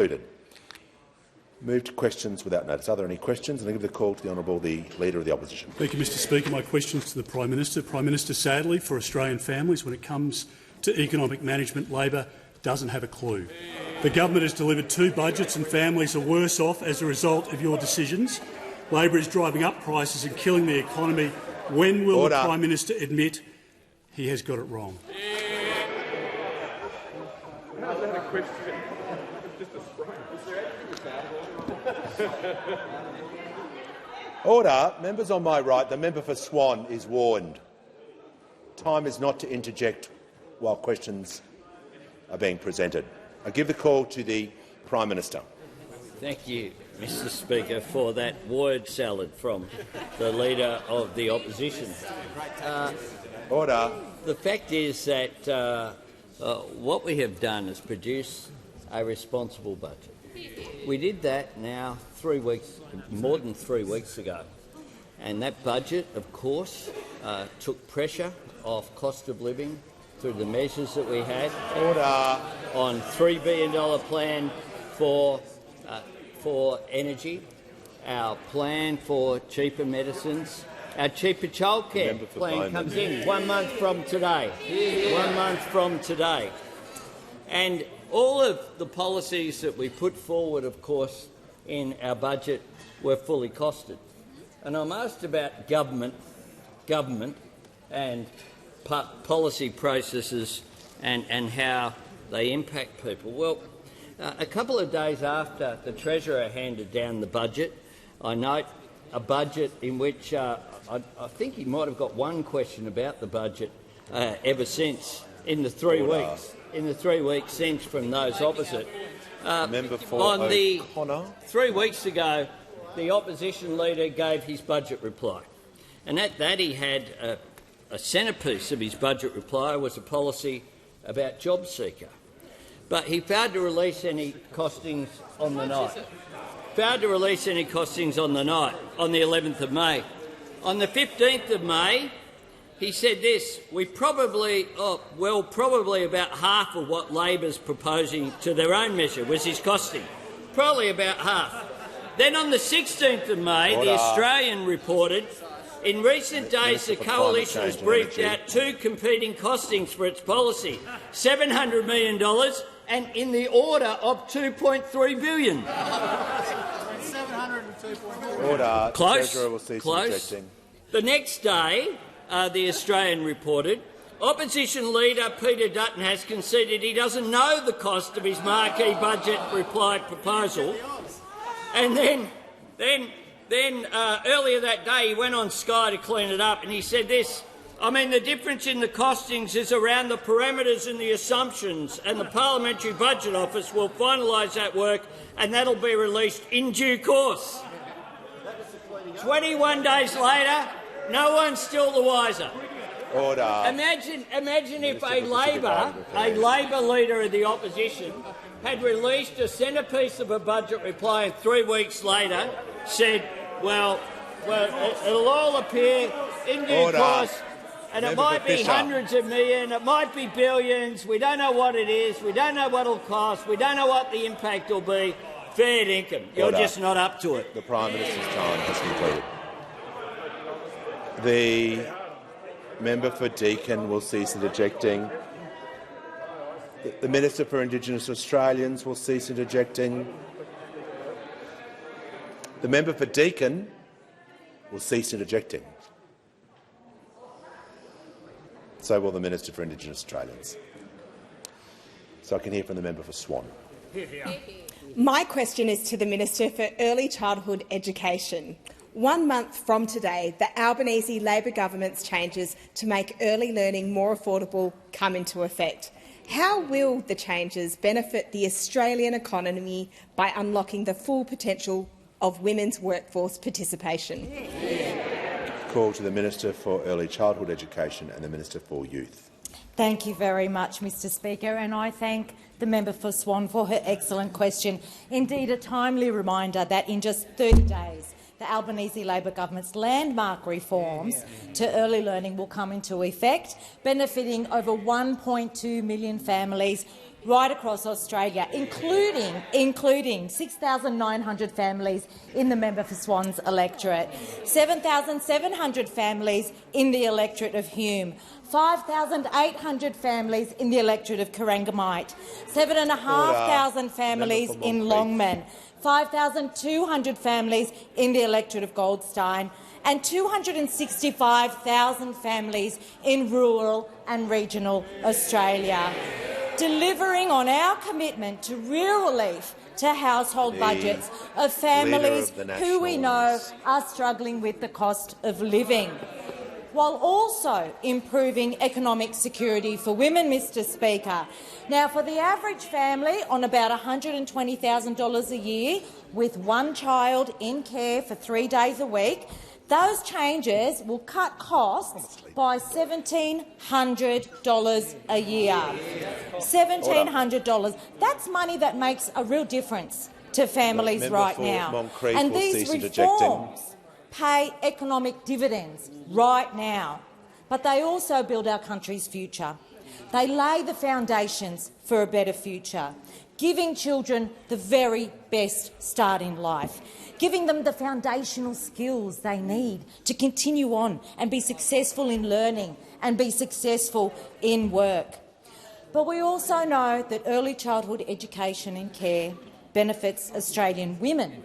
concluded. Move to questions without notice. Are there any questions? And I give the call to the Honourable Leader of the Opposition. Thank you, Mr Speaker. My question is to the Prime Minister. Prime Minister, sadly for Australian families, when it comes to economic management, Labor doesn't have a clue. The government has delivered 2 budgets and families are worse off as a result of your decisions. Labor is driving up prices and killing the economy. When will the Prime Minister admit he has got it wrong? Order. Members on my right, the member for Swan is warned. Time is not to interject while questions are being presented. I give the call to the Prime Minister. Thank you, Mr Speaker, for that word salad from the Leader of the Opposition. Order. The fact is that what we have done is produce a responsible budget. We did that now more than 3 weeks ago. And that budget, of course, took pressure off cost of living through the measures that we had. Order. On $3 billion plan for energy, our plan for cheaper medicines, our cheaper childcare plan comes in 1 month from today. 1 month from today. And all of the policies that we put forward, of course, in our budget were fully costed. And I'm asked about government and policy processes and how they impact people. Well, a couple of days after the Treasurer handed down the budget, I note a budget in which I think he might have got one question about the budget ever since in the 3 weeks. In the 3 weeks since from those opposite. Member for O'Connor. 3 weeks ago, the opposition leader gave his budget reply, and at that he had a centrepiece of his budget reply was a policy about JobSeeker, but he failed to release any costings on the night. Failed to release any costings on the night, on the 11th of May. On the 15th of May, he said this: we probably about half of what Labor's proposing to their own measure was his costing. Probably about half. Then on the 16th of May, The Australian reported, in recent days the coalition has briefed out 2 competing costings for its policy, $700 million and in the order of $2.3 billion. Order. Close. Treasurer will cease Close. interjecting. The next day, The Australian reported, opposition leader Peter Dutton has conceded he doesn't know the cost of his marquee budget reply proposal. And then earlier that day he went on Sky to clean it up and he said this: I mean, the difference in the costings is around the parameters and the assumptions, and the Parliamentary Budget Office will finalise that work and that'll be released in due course. 21 days later, no one's still the wiser. Order. Imagine if a Labor leader of the opposition had released a centrepiece of a budget reply and 3 weeks later said, well, it'll all appear in due course, and it might be hundreds of million, it might be billions, we don't know what it is, we don't know what it'll cost, we don't know what the impact will be. Fair dinkum. You're just not up to it. The Prime Minister's time has concluded. The member for Deakin will cease interjecting. The Minister for Indigenous Australians will cease interjecting. The member for Deakin will cease interjecting. So will the Minister for Indigenous Australians. So I can hear from the member for Swan. My question is to the Minister for Early Childhood Education. 1 month from today, the Albanese Labor government's changes to make early learning more affordable come into effect. How will the changes benefit the Australian economy by unlocking the full potential of women's workforce participation? Call to the Minister for Early Childhood Education and the Minister for Youth. Thank you very much, Mr Speaker, and I thank the member for Swan for her excellent question. Indeed, a timely reminder that in just 30 days the Albanese Labor government's landmark reforms to early learning will come into effect, benefiting over 1.2 million families right across Australia, including 6,900 families in the member for Swan's electorate, 7,700 families in the electorate of Hume, 5,800 families in the electorate of Corangamite, 7,500 families in Longman, 5,200 families in the electorate of Goldstein, and 265,000 families in rural and regional Australia, delivering on our commitment to real relief to household budgets of families who we know are struggling with the cost of living, while also improving economic security for women, Mr Speaker. Now, for the average family on about $120,000 a year with one child in care for 3 days a week, those changes will cut costs by $1,700 a year. $1,700. That's money that makes a real difference to families right now. And these reforms pay economic dividends right now, but they also build our country's future. They lay the foundations for a better future, giving children the very best start in life, giving them the foundational skills they need to continue on and be successful in learning and be successful in work. But we also know that early childhood education and care benefits Australian women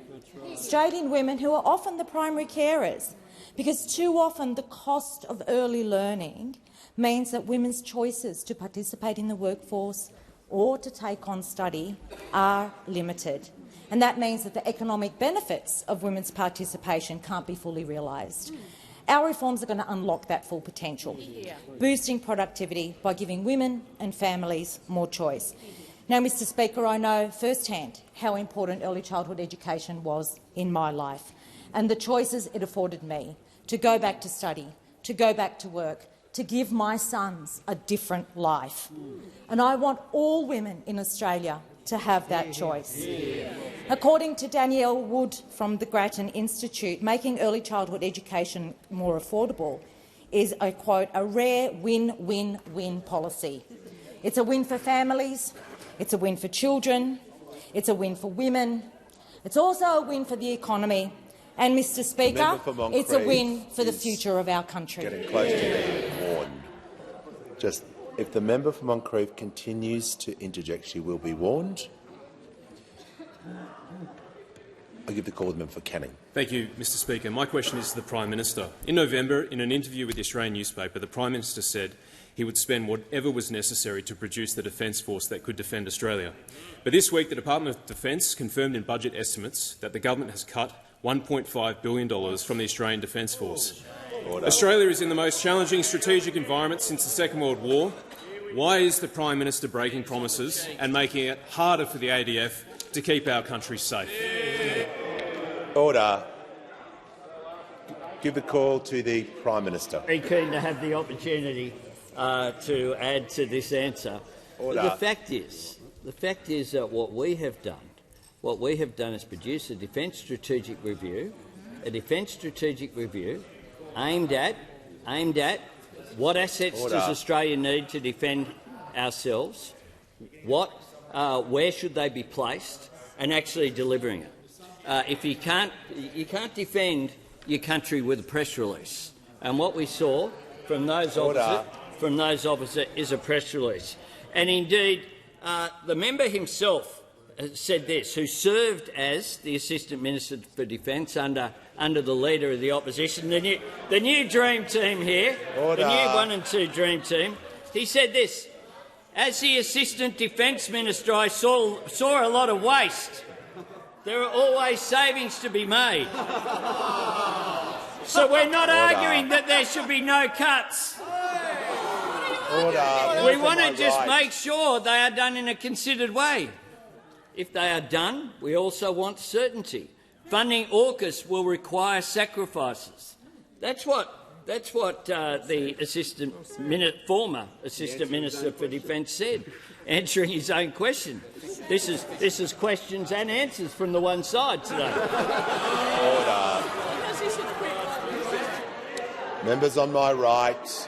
who are often the primary carers, because too often the cost of early learning means that women's choices to participate in the workforce or to take on study are limited. And that means that the economic benefits of women's participation can't be fully realised. Our reforms are going to unlock that full potential, boosting productivity by giving women and families more choice. Now, Mr Speaker, I know firsthand how important early childhood education was in my life and the choices it afforded me to go back to study, to go back to work, to give my sons a different life. And I want all women in Australia to have that choice. According to Danielle Wood from the Grattan Institute, making early childhood education more affordable is, I quote, a rare win-win-win policy. It's a win for families, it's a win for children, it's a win for women, it's also a win for the economy, and, Mr Speaker, it's a win for the future of our country. Getting close to being warned. Just, if the member for Moncrieff continues to interject, she will be warned. I give the call to the member for Canning. Thank you, Mr Speaker. My question is to the Prime Minister. In November, in an interview with the Australian newspaper, the Prime Minister said he would spend whatever was necessary to produce the Defence Force that could defend Australia. But this week, the Department of Defence confirmed in budget estimates that the government has cut $1.5 billion from the Australian Defence Force. Australia is in the most challenging strategic environment since the Second World War. Why is the Prime Minister breaking promises and making it harder for the ADF to keep our country safe? Order. Give the call to the Prime Minister. Very keen to have the opportunity to add to this answer. The fact is that what we have done is produce a defence strategic review, aimed at what assets does Australia need to defend ourselves, where should they be placed, and actually delivering it. If you can't defend your country with a press release, and what we saw from those opposite is a press release. And indeed, the member himself said this, who served as the Assistant Minister for Defence under the Leader of the Opposition, the new Dream Team here, the new 1 and 2 Dream Team. He said this: as the Assistant Defence Minister, I saw a lot of waste. There are always savings to be made. So we're not arguing that there should be no cuts. We want to just make sure they are done in a considered way. If they are done, we also want certainty. Funding AUKUS will require sacrifices. That's what the former Assistant Minister for Defence said, answering his own question. This is questions and answers from the one side today. Order. Members on my right,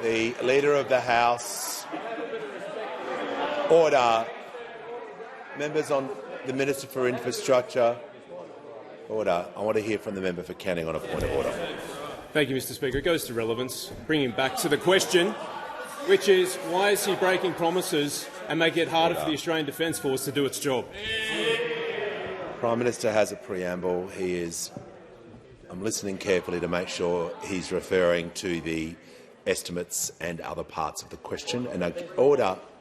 the Leader of the House. Order. Members on the Minister for Infrastructure. Order. I want to hear from the member for Canning on a point of order. Thank you, Mr Speaker. It goes to relevance, bringing back to the question, which is why is he breaking promises and making it harder for the Australian Defence Force to do its job? Prime Minister has a preamble. I'm listening carefully to make sure he's referring to the estimates and other parts of the question. And I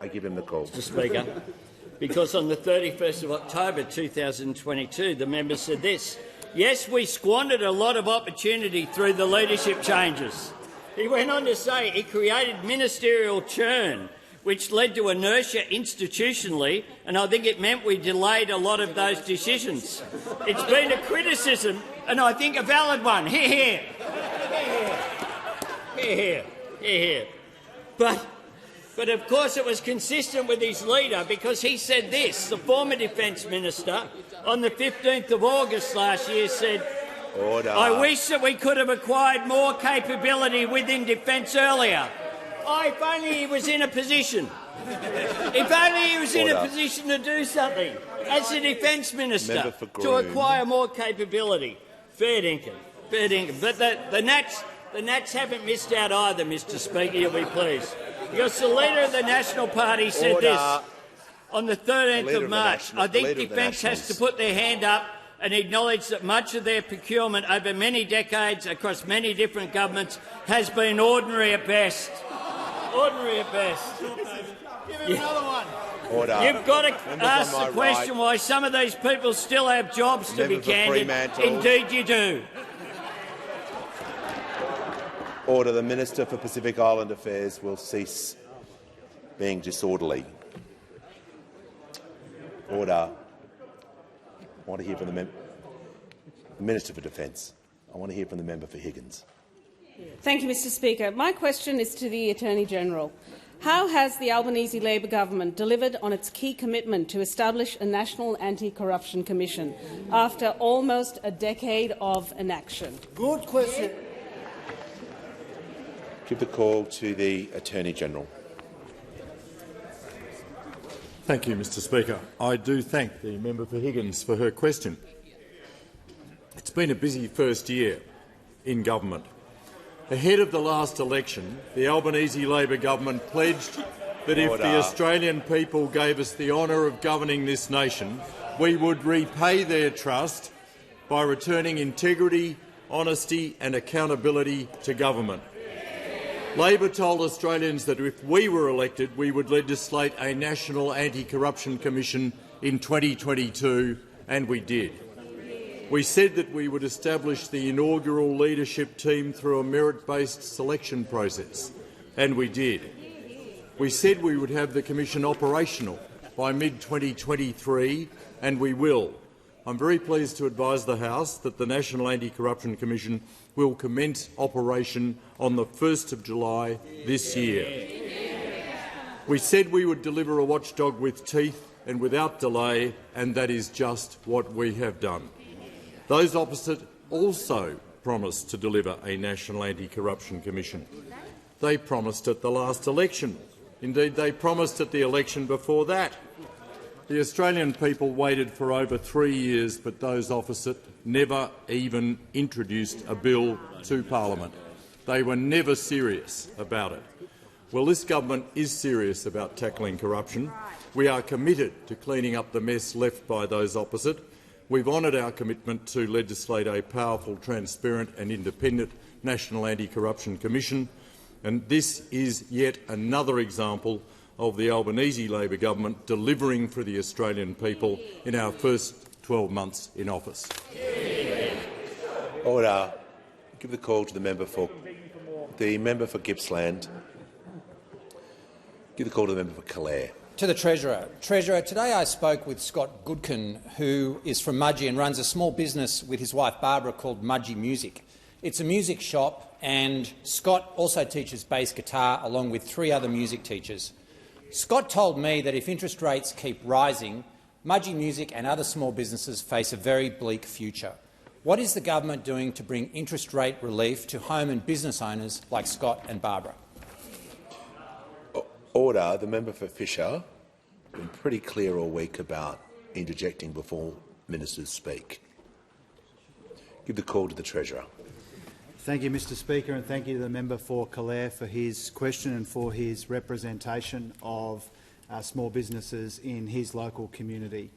give him the call. Mr Speaker, because on the 31st of October 2022, the member said this: yes, we squandered a lot of opportunity through the leadership changes. He went on to say it created ministerial churn, which led to inertia institutionally, and I think it meant we delayed a lot of those decisions. It's been a criticism, and I think a valid one. Hear, hear. Hear, hear. Hear, hear. But of course it was consistent with his leader, because he said this. The former Defence Minister on the 15th of August last year said, Order. I wish that we could have acquired more capability within Defence earlier. Oh, if only he was in a position. If only he was in a position to do something as the Defence Minister to acquire more capability. Fair dinkum. Fair dinkum. But the Nats haven't missed out either, Mr Speaker, you'll be pleased. Because the leader of the National Party said this on the 13th of March. I think Defence has to put their hand up and acknowledge that much of their procurement over many decades across many different governments has been ordinary at best. Ordinary at best. Give him another one. Order. You've got to ask the question why some of these people still have jobs, to be candid. Indeed you do. Order. The Minister for Pacific Island Affairs will cease being disorderly. Order. I want to hear from the Minister for Defence. I want to hear from the member for Higgins. Thank you, Mr Speaker. My question is to the Attorney-General. How has the Albanese Labor government delivered on its key commitment to establish a National Anti-Corruption Commission after almost a decade of inaction? Good question. Give the call to the Attorney-General. Thank you, Mr Speaker. I do thank the member for Higgins for her question. It's been a busy first year in government. Ahead of the last election, the Albanese Labor government pledged that if the Australian people gave us the honour of governing this nation, we would repay their trust by returning integrity, honesty and accountability to government. Labor told Australians that if we were elected, we would legislate a National Anti-Corruption Commission in 2022, and we did. We said that we would establish the inaugural leadership team through a merit-based selection process, and we did. We said we would have the Commission operational by mid-2023, and we will. I'm very pleased to advise the House that the National Anti-Corruption Commission will commence operation on the 1st of July this year. We said we would deliver a watchdog with teeth and without delay, and that is just what we have done. Those opposite also promised to deliver a National Anti-Corruption Commission. They promised at the last election. Indeed, they promised at the election before that. The Australian people waited for over 3 years, but those opposite never even introduced a bill to Parliament. They were never serious about it. Well, this government is serious about tackling corruption. We are committed to cleaning up the mess left by those opposite. We've honoured our commitment to legislate a powerful, transparent and independent National Anti-Corruption Commission, and this is yet another example of the Albanese Labor government delivering for the Australian people in our first 12 months in office. Order. Give the call to the member for Gippsland. Give the call to the member for Calare. To the Treasurer. Treasurer, today I spoke with Scott Goodkin, who is from Mudgee and runs a small business with his wife Barbara called Mudgee Music. It's a music shop, and Scott also teaches bass guitar along with 3 other music teachers. Scott told me that if interest rates keep rising, Mudgee Music and other small businesses face a very bleak future. What is the government doing to bring interest rate relief to home and business owners like Scott and Barbara? Order. The member for Fisher. been pretty clear all week about interjecting before ministers speak. Give the call to the Treasurer. Thank you, Mr Speaker, and thank you to the member for Calare for his question and for his representation of small businesses in his local community.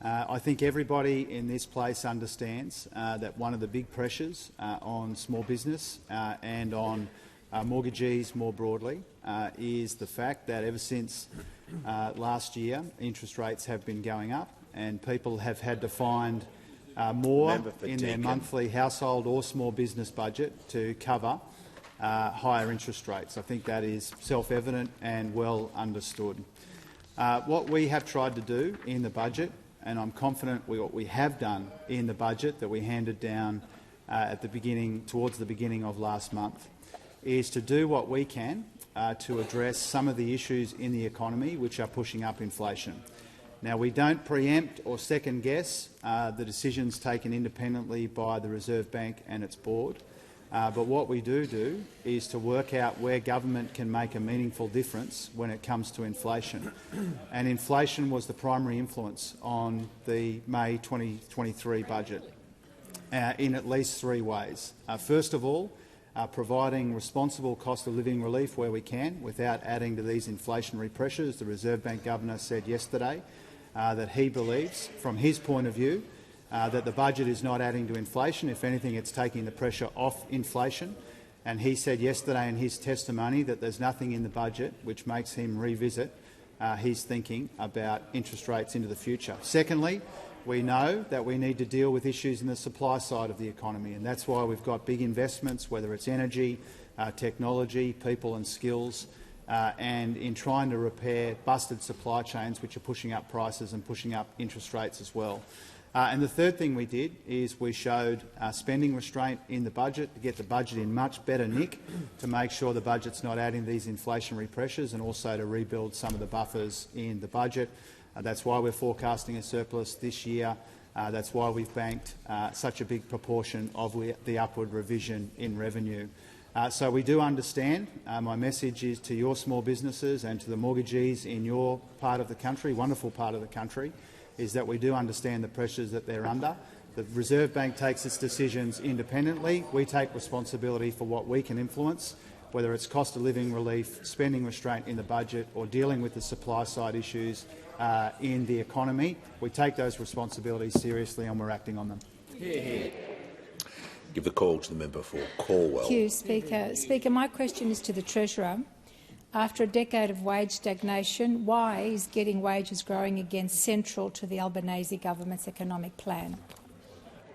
I think everybody in this place understands that one of the big pressures on small business and on mortgagees more broadly is the fact that ever since last year interest rates have been going up and people have had to find more in their monthly household or small business budget to cover higher interest rates. I think that is self-evident and well understood. What we have tried to do in the budget, and I'm confident what we have done in the budget that we handed down towards the beginning of last month, is to do what we can to address some of the issues in the economy which are pushing up inflation. Now, we don't preempt or second-guess the decisions taken independently by the Reserve Bank and its board, but what we do is to work out where government can make a meaningful difference when it comes to inflation. And inflation was the primary influence on the May 2023 budget in at least three ways. First of all, providing responsible cost of living relief where we can without adding to these inflationary pressures. The Reserve Bank Governor said yesterday that he believes, from his point of view, that the budget is not adding to inflation. If anything, it's taking the pressure off inflation. And he said yesterday in his testimony that there's nothing in the budget which makes him revisit his thinking about interest rates into the future. Secondly, we know that we need to deal with issues in the supply side of the economy, and that's why we've got big investments, whether it's energy, technology, people and skills, and in trying to repair busted supply chains which are pushing up prices and pushing up interest rates as well. And the third thing we did is we showed spending restraint in the budget to get the budget in much better nick, to make sure the budget's not adding these inflationary pressures, and also to rebuild some of the buffers in the budget. That's why we're forecasting a surplus this year. That's why we've banked such a big proportion of the upward revision in revenue. So we do understand. My message is to your small businesses and to the mortgagees in your part of the country, wonderful part of the country, is that we do understand the pressures that they're under. The Reserve Bank takes its decisions independently. We take responsibility for what we can influence, whether it's cost of living relief, spending restraint in the budget, or dealing with the supply side issues in the economy. We take those responsibilities seriously and we're acting on them. Give the call to the member for Cornwall. Thank you, Speaker. Speaker, my question is to the Treasurer. After a decade of wage stagnation, why is getting wages growing again central to the Albanese government's economic plan?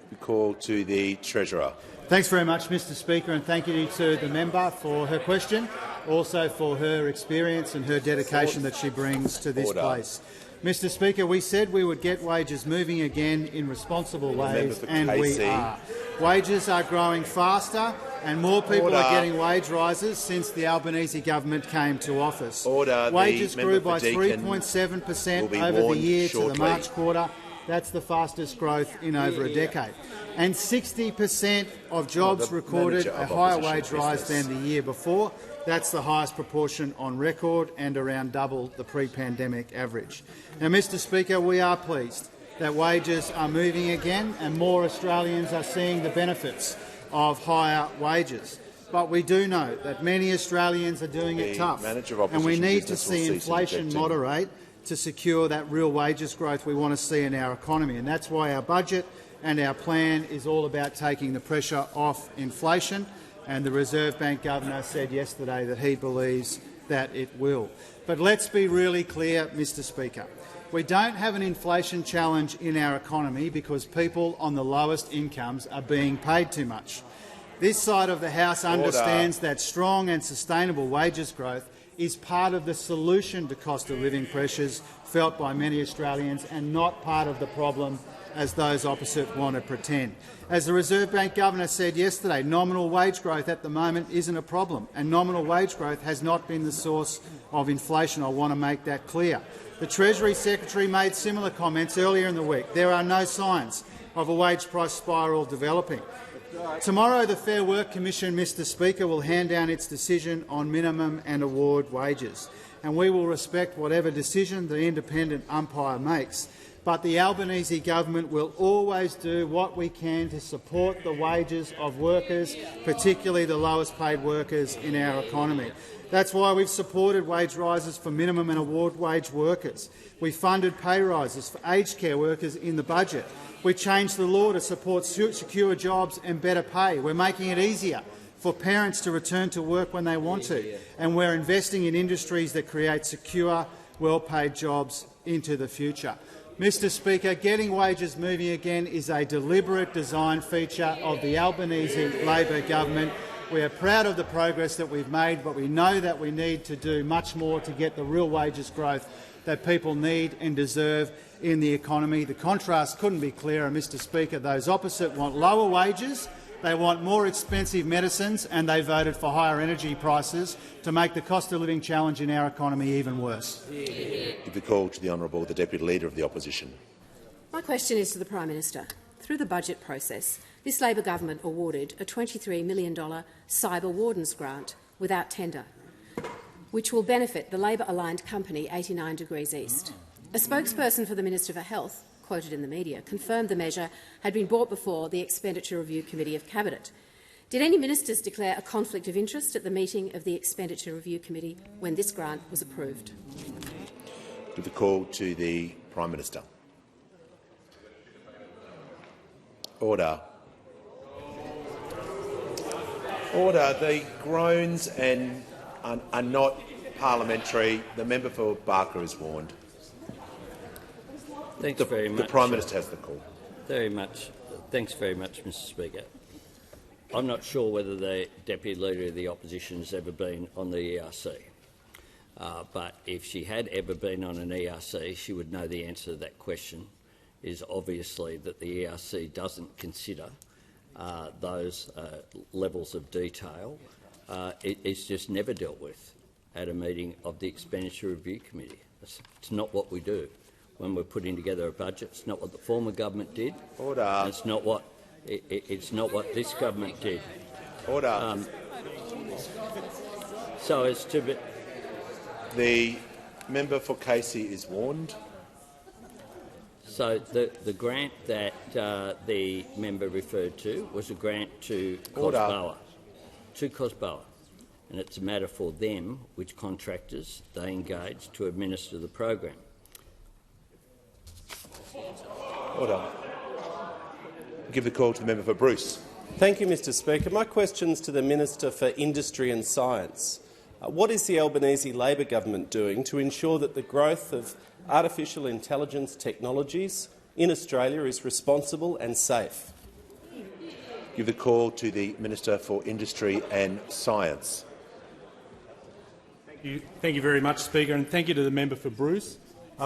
The call to the Treasurer. Thanks very much, Mr Speaker, and thank you to the member for her question, also for her experience and her dedication that she brings to this place. Mr Speaker, we said we would get wages moving again in responsible ways, and we are. Wages are growing faster and more people are getting wage rises since the Albanese government came to office. Wages grew by 3.7% over the year to the March quarter. That's the fastest growth in over a decade. And 60% of jobs recorded a higher wage rise than the year before. That's the highest proportion on record and around double the pre-pandemic average. Now, Mr Speaker, we are pleased that wages are moving again and more Australians are seeing the benefits of higher wages. But we do know that many Australians are doing it tough, and we need to see inflation moderate to secure that real wages growth we want to see in our economy. And that's why our budget and our plan is all about taking the pressure off inflation. And the Reserve Bank Governor said yesterday that he believes that it will. But let's be really clear, Mr Speaker. We don't have an inflation challenge in our economy because people on the lowest incomes are being paid too much. This side of the House understands that strong and sustainable wages growth is part of the solution to cost of living pressures felt by many Australians and not part of the problem, as those opposite want to pretend. As the Reserve Bank Governor said yesterday, nominal wage growth at the moment isn't a problem, and nominal wage growth has not been the source of inflation. I want to make that clear. The Treasury Secretary made similar comments earlier in the week. There are no signs of a wage price spiral developing. Tomorrow, the Fair Work Commission, Mr Speaker, will hand down its decision on minimum and award wages, and we will respect whatever decision the independent umpire makes. But the Albanese government will always do what we can to support the wages of workers, particularly the lowest paid workers in our economy. That's why we've supported wage rises for minimum and award wage workers. We funded pay rises for aged care workers in the budget. We changed the law to support secure jobs and better pay. We're making it easier for parents to return to work when they want to, and we're investing in industries that create secure, well-paid jobs into the future. Mr Speaker, getting wages moving again is a deliberate design feature of the Albanese Labor government. We are proud of the progress that we've made, but we know that we need to do much more to get the real wages growth that people need and deserve in the economy. The contrast couldn't be clearer, Mr Speaker. Those opposite want lower wages, they want more expensive medicines, and they voted for higher energy prices to make the cost of living challenge in our economy even worse. Give the call to the Honourable the Deputy Leader of the Opposition. My question is to the Prime Minister. Through the budget process, this Labor government awarded a $23 million Cyber Wardens grant without tender, which will benefit the Labor-aligned company 89 Degrees East. A spokesperson for the Minister for Health, quoted in the media, confirmed the measure had been brought before the Expenditure Review Committee of Cabinet. Did any ministers declare a conflict of interest at the meeting of the Expenditure Review Committee when this grant was approved? Give the call to the Prime Minister. Order. Order. The groans are not parliamentary. The member for Barker is warned. Thanks very much. The Prime Minister has the call. Very much. Thanks very much, Mr Speaker. I'm not sure whether the Deputy Leader of the Opposition has ever been on the ERC, but if she had ever been on an ERC, she would know the answer to that question. Is obviously that the ERC doesn't consider those levels of detail. It's just never dealt with at a meeting of the Expenditure Review Committee. It's not what we do when we're putting together a budget. It's not what the former government did. Order. It's not what this government did. Order. So as to be, the member for Casey is warned. So the grant that the member referred to was a grant to Cosboa, and it's a matter for them which contractors they engage to administer the program. Order. Give the call to the member for Bruce. Thank you, Mr Speaker. My question is to the Minister for Industry and Science. What is the Albanese Labor government doing to ensure that the growth of artificial intelligence technologies in Australia is responsible and safe? Give the call to the Minister for Industry and Science. Thank you very much, Speaker, and thank you to the member for Bruce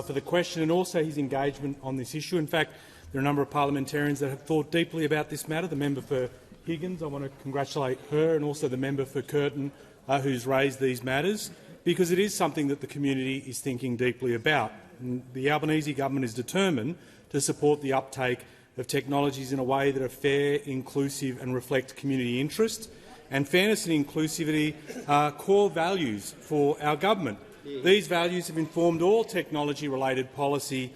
for the question and also his engagement on this issue. In fact, there are a number of parliamentarians that have thought deeply about this matter. The member for Higgins, I want to congratulate her, and also the member for Curtin, who's raised these matters, because it is something that the community is thinking deeply about. And the Albanese government is determined to support the uptake of technologies in a way that are fair, inclusive and reflect community interest. And fairness and inclusivity are core values for our government. These values have informed all technology-related policy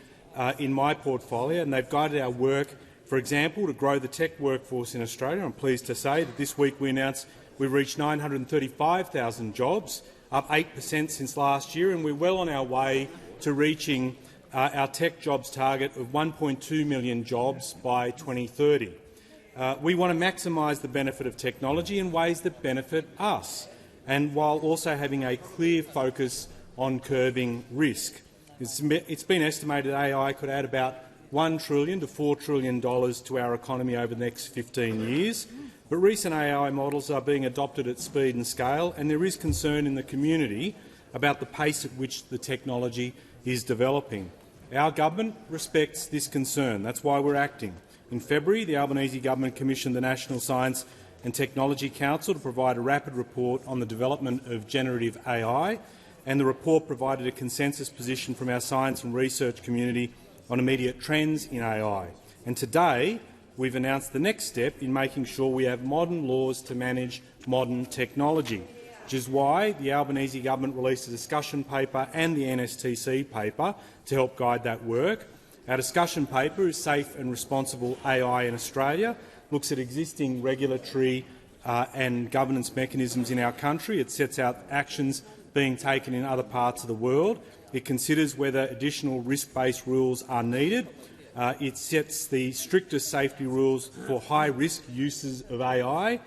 in my portfolio, and they've guided our work, for example, to grow the tech workforce in Australia. I'm pleased to say that this week we announced we've reached 935,000 jobs, up 8% since last year, and we're well on our way to reaching our tech jobs target of 1.2 million jobs by 2030. We want to maximise the benefit of technology in ways that benefit us, and while also having a clear focus on curbing risk. It's been estimated AI could add about $1 trillion to $4 trillion to our economy over the next 15 years. But recent AI models are being adopted at speed and scale, and there is concern in the community about the pace at which the technology is developing. Our government respects this concern. That's why we're acting. In February, the Albanese government commissioned the National Science and Technology Council to provide a rapid report on the development of generative AI, and the report provided a consensus position from our science and research community on immediate trends in AI. And today, we've announced the next step in making sure we have modern laws to manage modern technology, which is why the Albanese government released a discussion paper and the NSTC paper to help guide that work. Our discussion paper is Safe and Responsible AI in Australia, looks at existing regulatory and governance mechanisms in our country. It sets out actions being taken in other parts of the world. It considers whether additional risk-based rules are needed. It sets the strictest safety rules for high-risk uses of AI.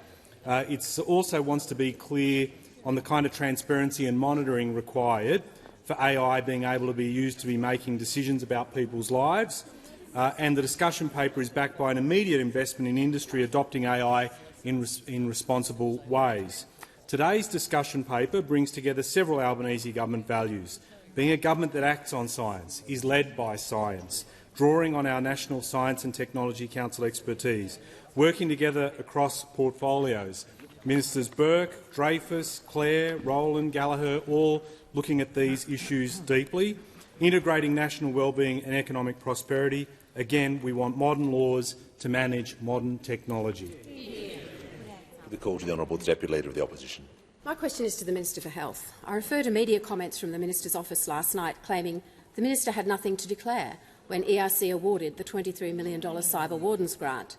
It also wants to be clear on the kind of transparency and monitoring required for AI being able to be used to be making decisions about people's lives. And the discussion paper is backed by an immediate investment in industry adopting AI in responsible ways. Today's discussion paper brings together several Albanese government values: being a government that acts on science, is led by science, drawing on our National Science and Technology Council expertise, working together across portfolios. Ministers Burke, Dreyfus, Clare, Rowland, Gallagher, all looking at these issues deeply, integrating national wellbeing and economic prosperity. Again, we want modern laws to manage modern technology. The call to the Honourable Deputy Leader of the Opposition. My question is to the Minister for Health. I refer to media comments from the Minister's office last night claiming the Minister had nothing to declare when ERC awarded the $23 million Cyber Wardens grant.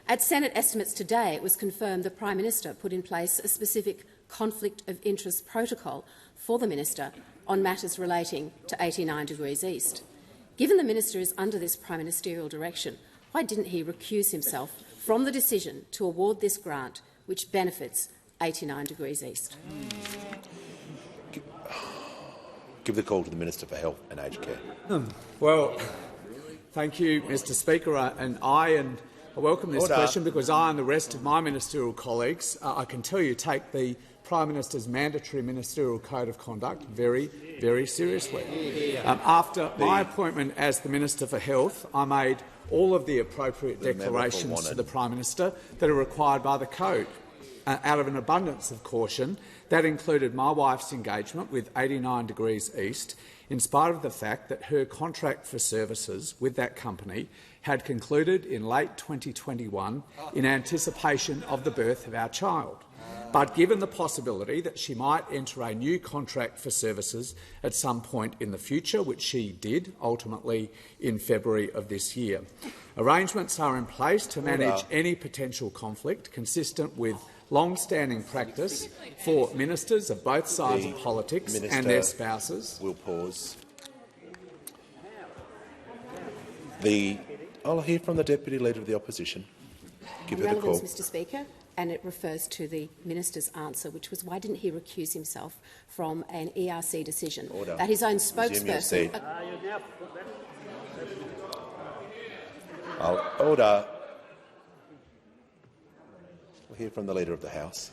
At Senate estimates today, it was confirmed the Prime Minister put in place a specific conflict of interest protocol for the Minister on matters relating to 89 Degrees East. Given the Minister is under this prime ministerial direction, why didn't he recuse himself from the decision to award this grant, which benefits 89 Degrees East? Give the call to the Minister for Health and Aged Care. Well, thank you, Mr Speaker. I welcome this question because I and the rest of my ministerial colleagues, I can tell you, take the Prime Minister's mandatory ministerial code of conduct very, very seriously. After my appointment as the Minister for Health, I made all of the appropriate declarations to the Prime Minister that are required by the code. Out of an abundance of caution, that included my wife's engagement with 89 Degrees East, in spite of the fact that her contract for services with that company had concluded in late 2021 in anticipation of the birth of our child. But given the possibility that she might enter a new contract for services at some point in the future, which she did ultimately in February of this year, arrangements are in place to manage any potential conflict consistent with long-standing practice for ministers of both sides of politics and their spouses. We'll pause. I'll hear from the Deputy Leader of the Opposition. Give her the call. Mr Speaker, and it refers to the Minister's answer, which was why didn't he recuse himself from an ERC decision that his own spokesperson— Order. We'll hear from the Leader of the House.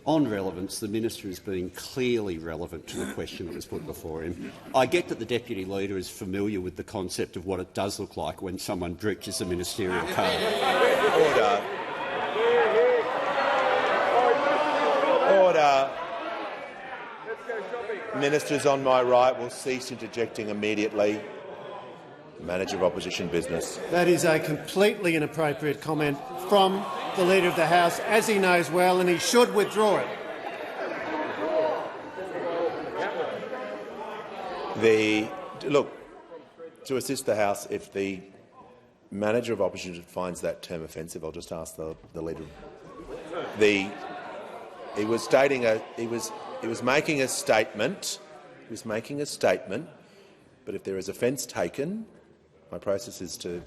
On relevance, the minister is being clearly relevant to the question that was put before him. I get that the Deputy Leader is familiar with the concept of what it does look like when someone breaches the ministerial code. Order. Order. Ministers on my right will cease interjecting immediately. Manager of Opposition Business. That is a completely inappropriate comment from the Leader of the House, as he knows well, and he should withdraw it. Look, to assist the House, if the Manager of Opposition finds that term offensive, I'll just ask the Leader. He was stating he was making a statement. He was making a statement. But if there is offence taken, my process is to—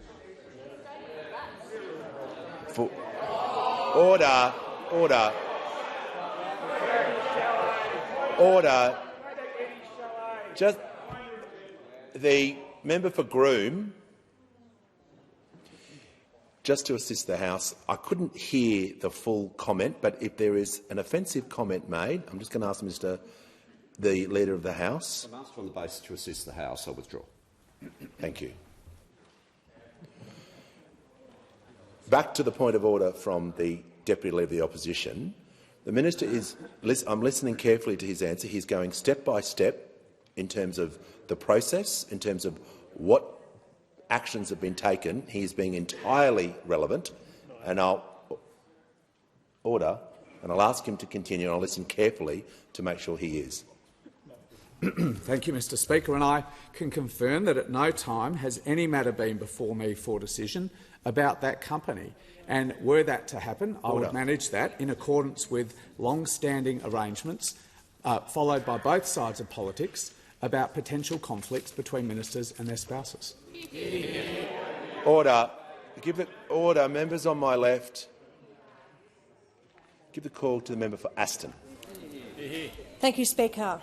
Order. Order. Order. Just the member for Groom, just to assist the House, I couldn't hear the full comment, but if there is an offensive comment made, I'm just going to ask the Leader of the House. I'm asked on the basis to assist the House. I withdraw. Thank you. Back to the point of order from the Deputy Leader of the Opposition. The Minister is— I'm listening carefully to his answer. He's going step by step in terms of the process, in terms of what actions have been taken, he is being entirely relevant, and I'll ask him to continue, and I'll listen carefully to make sure he is. Thank you, Mr Speaker, and I can confirm that at no time has any matter been before me for decision about that company. And were that to happen, I would manage that in accordance with long-standing arrangements followed by both sides of politics about potential conflicts between ministers and their spouses. Order. Order. Members on my left. Give the call to the member for Aston. Thank you, Speaker.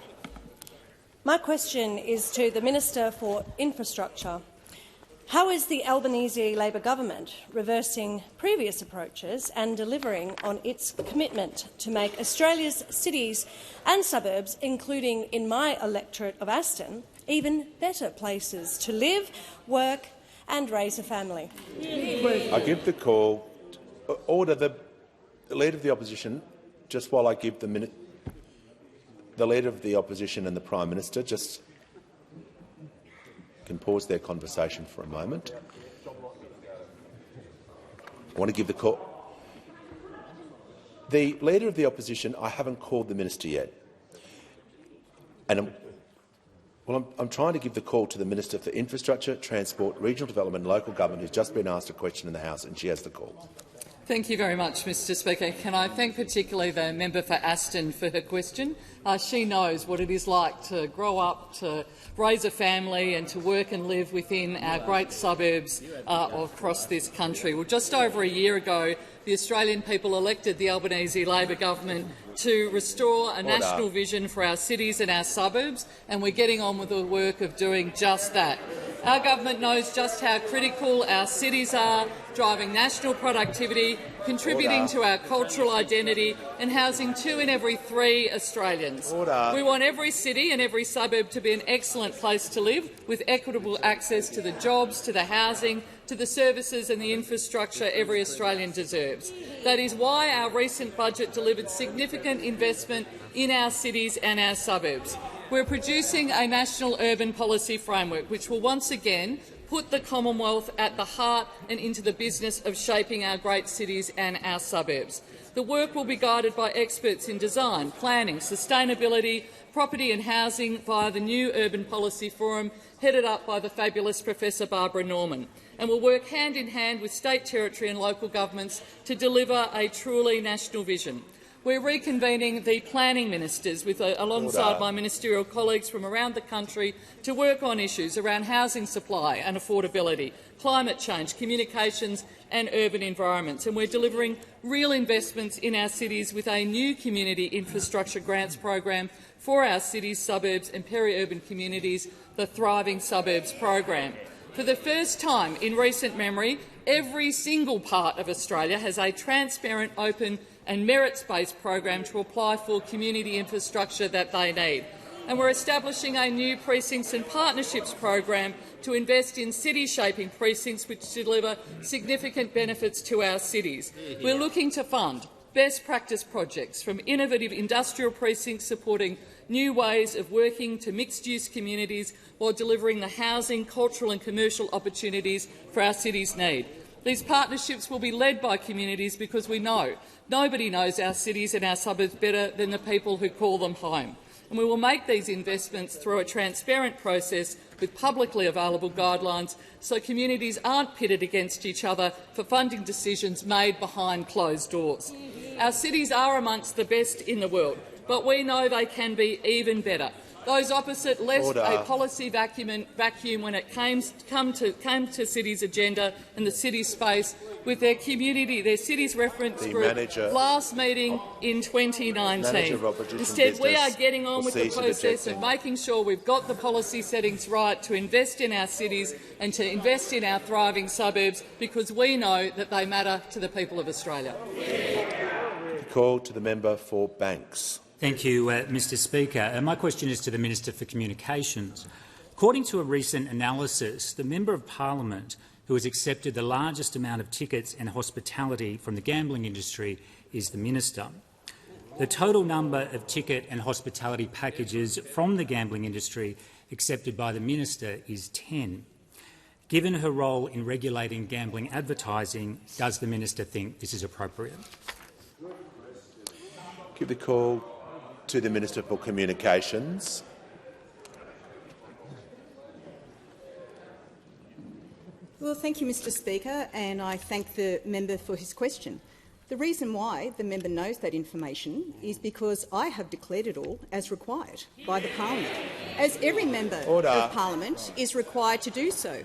My question is to the Minister for Infrastructure. How is the Albanese Labor government reversing previous approaches and delivering on its commitment to make Australia's cities and suburbs, including in my electorate of Aston, even better places to live, work and raise a family? I give the call. Order. The Leader of the Opposition, just while I give the Leader of the Opposition and the Prime Minister just can pause their conversation for a moment. I want to give the call. The Leader of the Opposition, I haven't called the Minister yet. And I'm trying to give the call to the Minister for Infrastructure, Transport, Regional Development and Local Government, who's just been asked a question in the House, and she has the call. Thank you very much, Mr Speaker. Can I thank particularly the member for Aston for her question? She knows what it is like to grow up, to raise a family and to work and live within our great suburbs across this country. Well, just over a year ago, the Australian people elected the Albanese Labor government to restore a national vision for our cities and our suburbs, and we're getting on with the work of doing just that. Our government knows just how critical our cities are, driving national productivity, contributing to our cultural identity and housing 2 in every 3 Australians. We want every city and every suburb to be an excellent place to live, with equitable access to the jobs, to the housing, to the services and the infrastructure every Australian deserves. That is why our recent budget delivered significant investment in our cities and our suburbs. We're producing a national urban policy framework which will once again put the Commonwealth at the heart and into the business of shaping our great cities and our suburbs. The work will be guided by experts in design, planning, sustainability, property and housing via the new Urban Policy Forum, headed up by the fabulous Professor Barbara Norman, and will work hand in hand with state, territory and local governments to deliver a truly national vision. We're reconvening the planning ministers alongside my ministerial colleagues from around the country to work on issues around housing supply and affordability, climate change, communications and urban environments. And we're delivering real investments in our cities with a new community infrastructure grants program for our cities, suburbs and peri-urban communities, the Thriving Suburbs program. For the first time in recent memory, every single part of Australia has a transparent, open and merits-based program to apply for community infrastructure that they need. And we're establishing a new precincts and partnerships program to invest in city-shaping precincts which deliver significant benefits to our cities. We're looking to fund best practice projects from innovative industrial precincts supporting new ways of working to mixed-use communities while delivering the housing, cultural and commercial opportunities for our cities need. These partnerships will be led by communities because we know nobody knows our cities and our suburbs better than the people who call them home. And we will make these investments through a transparent process with publicly available guidelines so communities aren't pitted against each other for funding decisions made behind closed doors. Our cities are amongst the best in the world, but we know they can be even better. Those opposite left a policy vacuum when it came to cities' agenda and the city space with their city's reference group last meeting in 2019. Instead, we are getting on with the process of making sure we've got the policy settings right to invest in our cities and to invest in our thriving suburbs, because we know that they matter to the people of Australia. Call to the member for Banks. Thank you, Mr Speaker. My question is to the Minister for Communications. According to a recent analysis, the Member of Parliament who has accepted the largest amount of tickets and hospitality from the gambling industry is the Minister. The total number of ticket and hospitality packages from the gambling industry accepted by the Minister is 10. Given her role in regulating gambling advertising, does the minister think this is appropriate? Give the call to the Minister for Communications. Well, thank you, Mr Speaker, and I thank the member for his question. The reason why the member knows that information is because I have declared it all as required by the parliament, as every member of parliament is required to do so.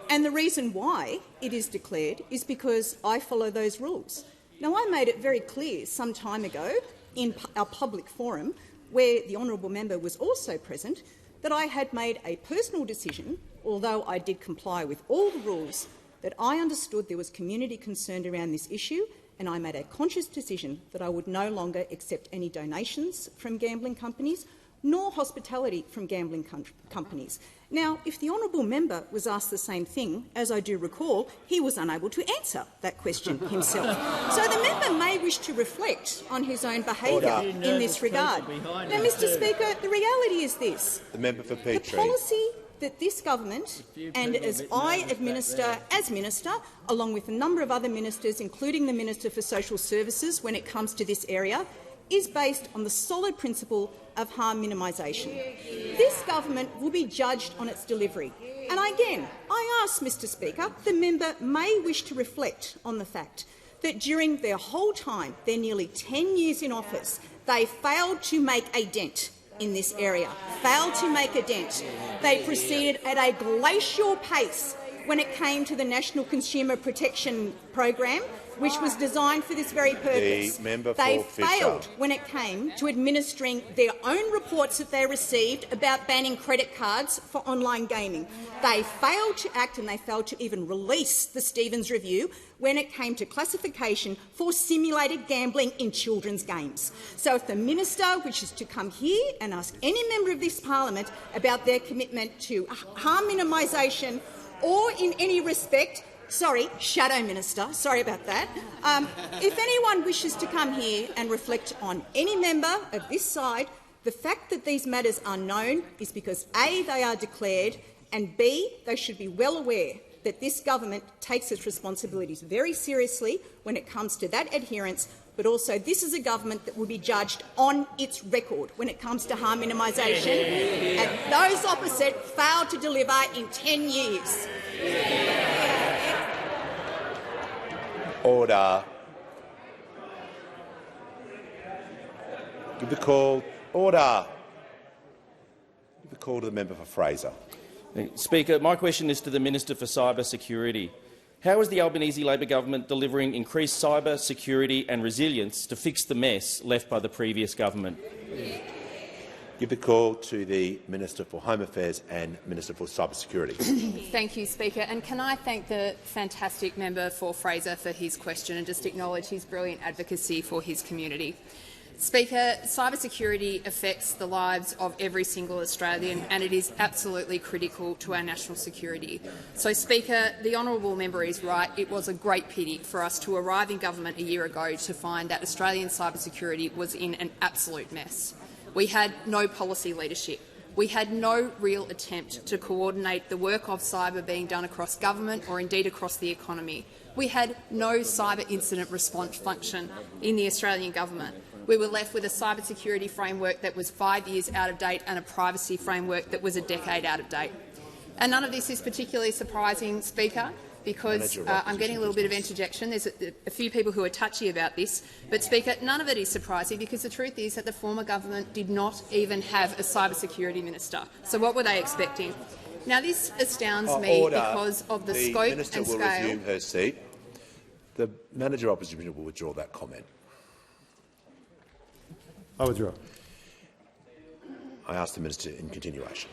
And the reason why it is declared is because I follow those rules. Now, I made it very clear some time ago in our public forum, where the honourable member was also present, that I had made a personal decision, although I did comply with all the rules, that I understood there was community concern around this issue, and I made a conscious decision that I would no longer accept any donations from gambling companies, nor hospitality from gambling companies. Now, if the honourable member was asked the same thing, as I do recall, he was unable to answer that question himself. So the member may wish to reflect on his own behaviour in this regard. Now, Mr Speaker, the reality is this. The member for Petrie. The policy that this government, and as I administer as minister, along with a number of other ministers, including the Minister for Social Services, when it comes to this area, is based on the solid principle of harm minimisation. This government will be judged on its delivery. And again, I ask, Mr Speaker, the member may wish to reflect on the fact that during their whole time, their nearly 10 years in office, they failed to make a dent in this area, failed to make a dent. They proceeded at a glacial pace when it came to the National Consumer Protection Program, which was designed for this very purpose. They failed when it came to administering their own reports that they received about banning credit cards for online gaming. They failed to act, and they failed to even release the Stevens Review when it came to classification for simulated gambling in children's games. So if the minister wishes to come here and ask any member of this parliament about their commitment to harm minimisation or in any respect, Shadow Minister, sorry about that. If anyone wishes to come here and reflect on any member of this side, the fact that these matters are known is because A, they are declared, and B, they should be well aware that this government takes its responsibilities very seriously when it comes to that adherence, but also this is a government that will be judged on its record when it comes to harm minimisation, and those opposite failed to deliver in 10 years. Order. Give the call. Order. Give the call to the member for Fraser. Speaker, my question is to the Minister for Cyber Security. How is the Albanese Labor government delivering increased cyber security and resilience to fix the mess left by the previous government? Give the call to the Minister for Home Affairs and Minister for Cyber Security. Thank you, Speaker. And can I thank the fantastic member for Fraser for his question and just acknowledge his brilliant advocacy for his community. Speaker, cybersecurity affects the lives of every single Australian, and it is absolutely critical to our national security. So, Speaker, the honourable member is right. It was a great pity for us to arrive in government a year ago to find that Australian cybersecurity was in an absolute mess. We had no policy leadership. We had no real attempt to coordinate the work of cyber being done across government or indeed across the economy. We had no cyber incident response function in the Australian government. We were left with a cybersecurity framework that was 5 years out of date and a privacy framework that was a decade out of date. And none of this is particularly surprising, Speaker, because I'm getting a little bit of interjection. There's a few people who are touchy about this. But, Speaker, none of it is surprising because the truth is that the former government did not even have a cybersecurity minister. So what were they expecting? Now, this astounds me because of the scope and scale. The minister will resume her seat. The manager opposition will withdraw that comment. I withdraw. I ask the minister in continuation.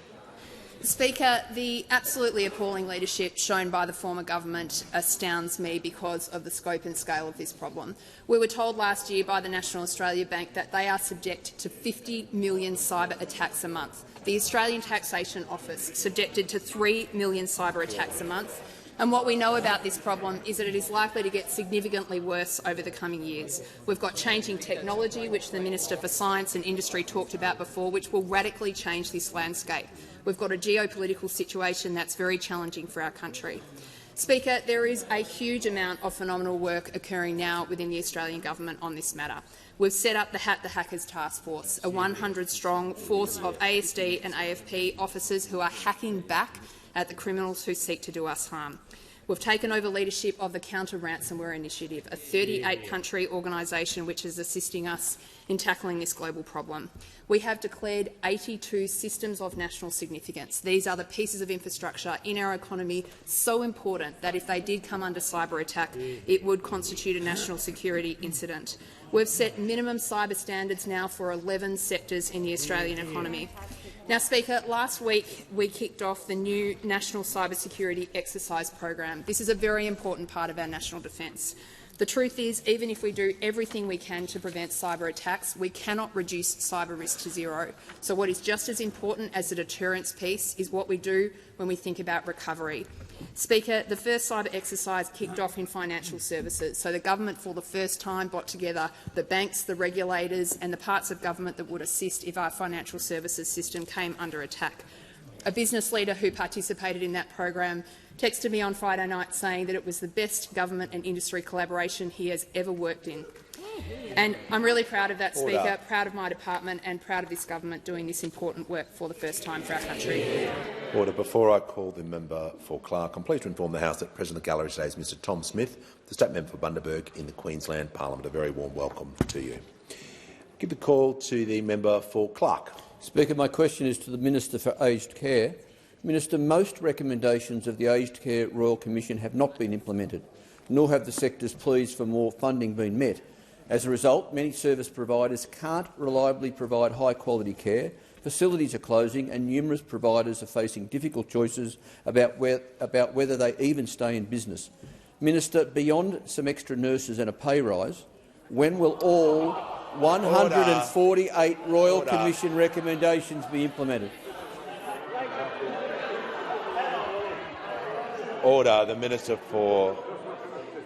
Speaker, the absolutely appalling leadership shown by the former government astounds me because of the scope and scale of this problem. We were told last year by the National Australia Bank that they are subject to 50 million cyber attacks a month. The Australian Taxation Office subjected to 3 million cyber attacks a month. And what we know about this problem is that it is likely to get significantly worse over the coming years. We've got changing technology, which the Minister for Science and Industry talked about before, which will radically change this landscape. We've got a geopolitical situation that's very challenging for our country. Speaker, there is a huge amount of phenomenal work occurring now within the Australian government on this matter. We've set up the Hackers Task Force, a 100-strong force of ASD and AFP officers who are hacking back at the criminals who seek to do us harm. We've taken over leadership of the Counter-Ransomware Initiative, a 38-country organisation which is assisting us in tackling this global problem. We have declared 82 systems of national significance. These are the pieces of infrastructure in our economy so important that if they did come under cyber attack, it would constitute a national security incident. We've set minimum cyber standards now for 11 sectors in the Australian economy. Now, Speaker, last week we kicked off the new National Cyber Security Exercise Program. This is a very important part of our national defence. The truth is, even if we do everything we can to prevent cyber attacks, we cannot reduce cyber risk to zero. So what is just as important as the deterrence piece is what we do when we think about recovery. Speaker, the first cyber exercise kicked off in financial services, so the government for the first time brought together the banks, the regulators and the parts of government that would assist if our financial services system came under attack. A business leader who participated in that program texted me on Friday night saying that it was the best government and industry collaboration he has ever worked in. And I'm really proud of that, Speaker, proud of my department and proud of this government doing this important work for the first time for our country. Order. Before I call the member for Clark, I'm pleased to inform the House that President of the Gallery today is Mr Tom Smith, the State Member for Bundaberg in the Queensland Parliament. A very warm welcome to you. Give the call to the member for Clark. Speaker, my question is to the Minister for Aged Care. Minister, most recommendations of the Aged Care Royal Commission have not been implemented, nor have the sector's pleas for more funding been met. As a result, many service providers can't reliably provide high-quality care, facilities are closing and numerous providers are facing difficult choices about whether they even stay in business. Minister, beyond some extra nurses and a pay rise, when will all 148 Royal Commission recommendations be implemented? Order. The Minister for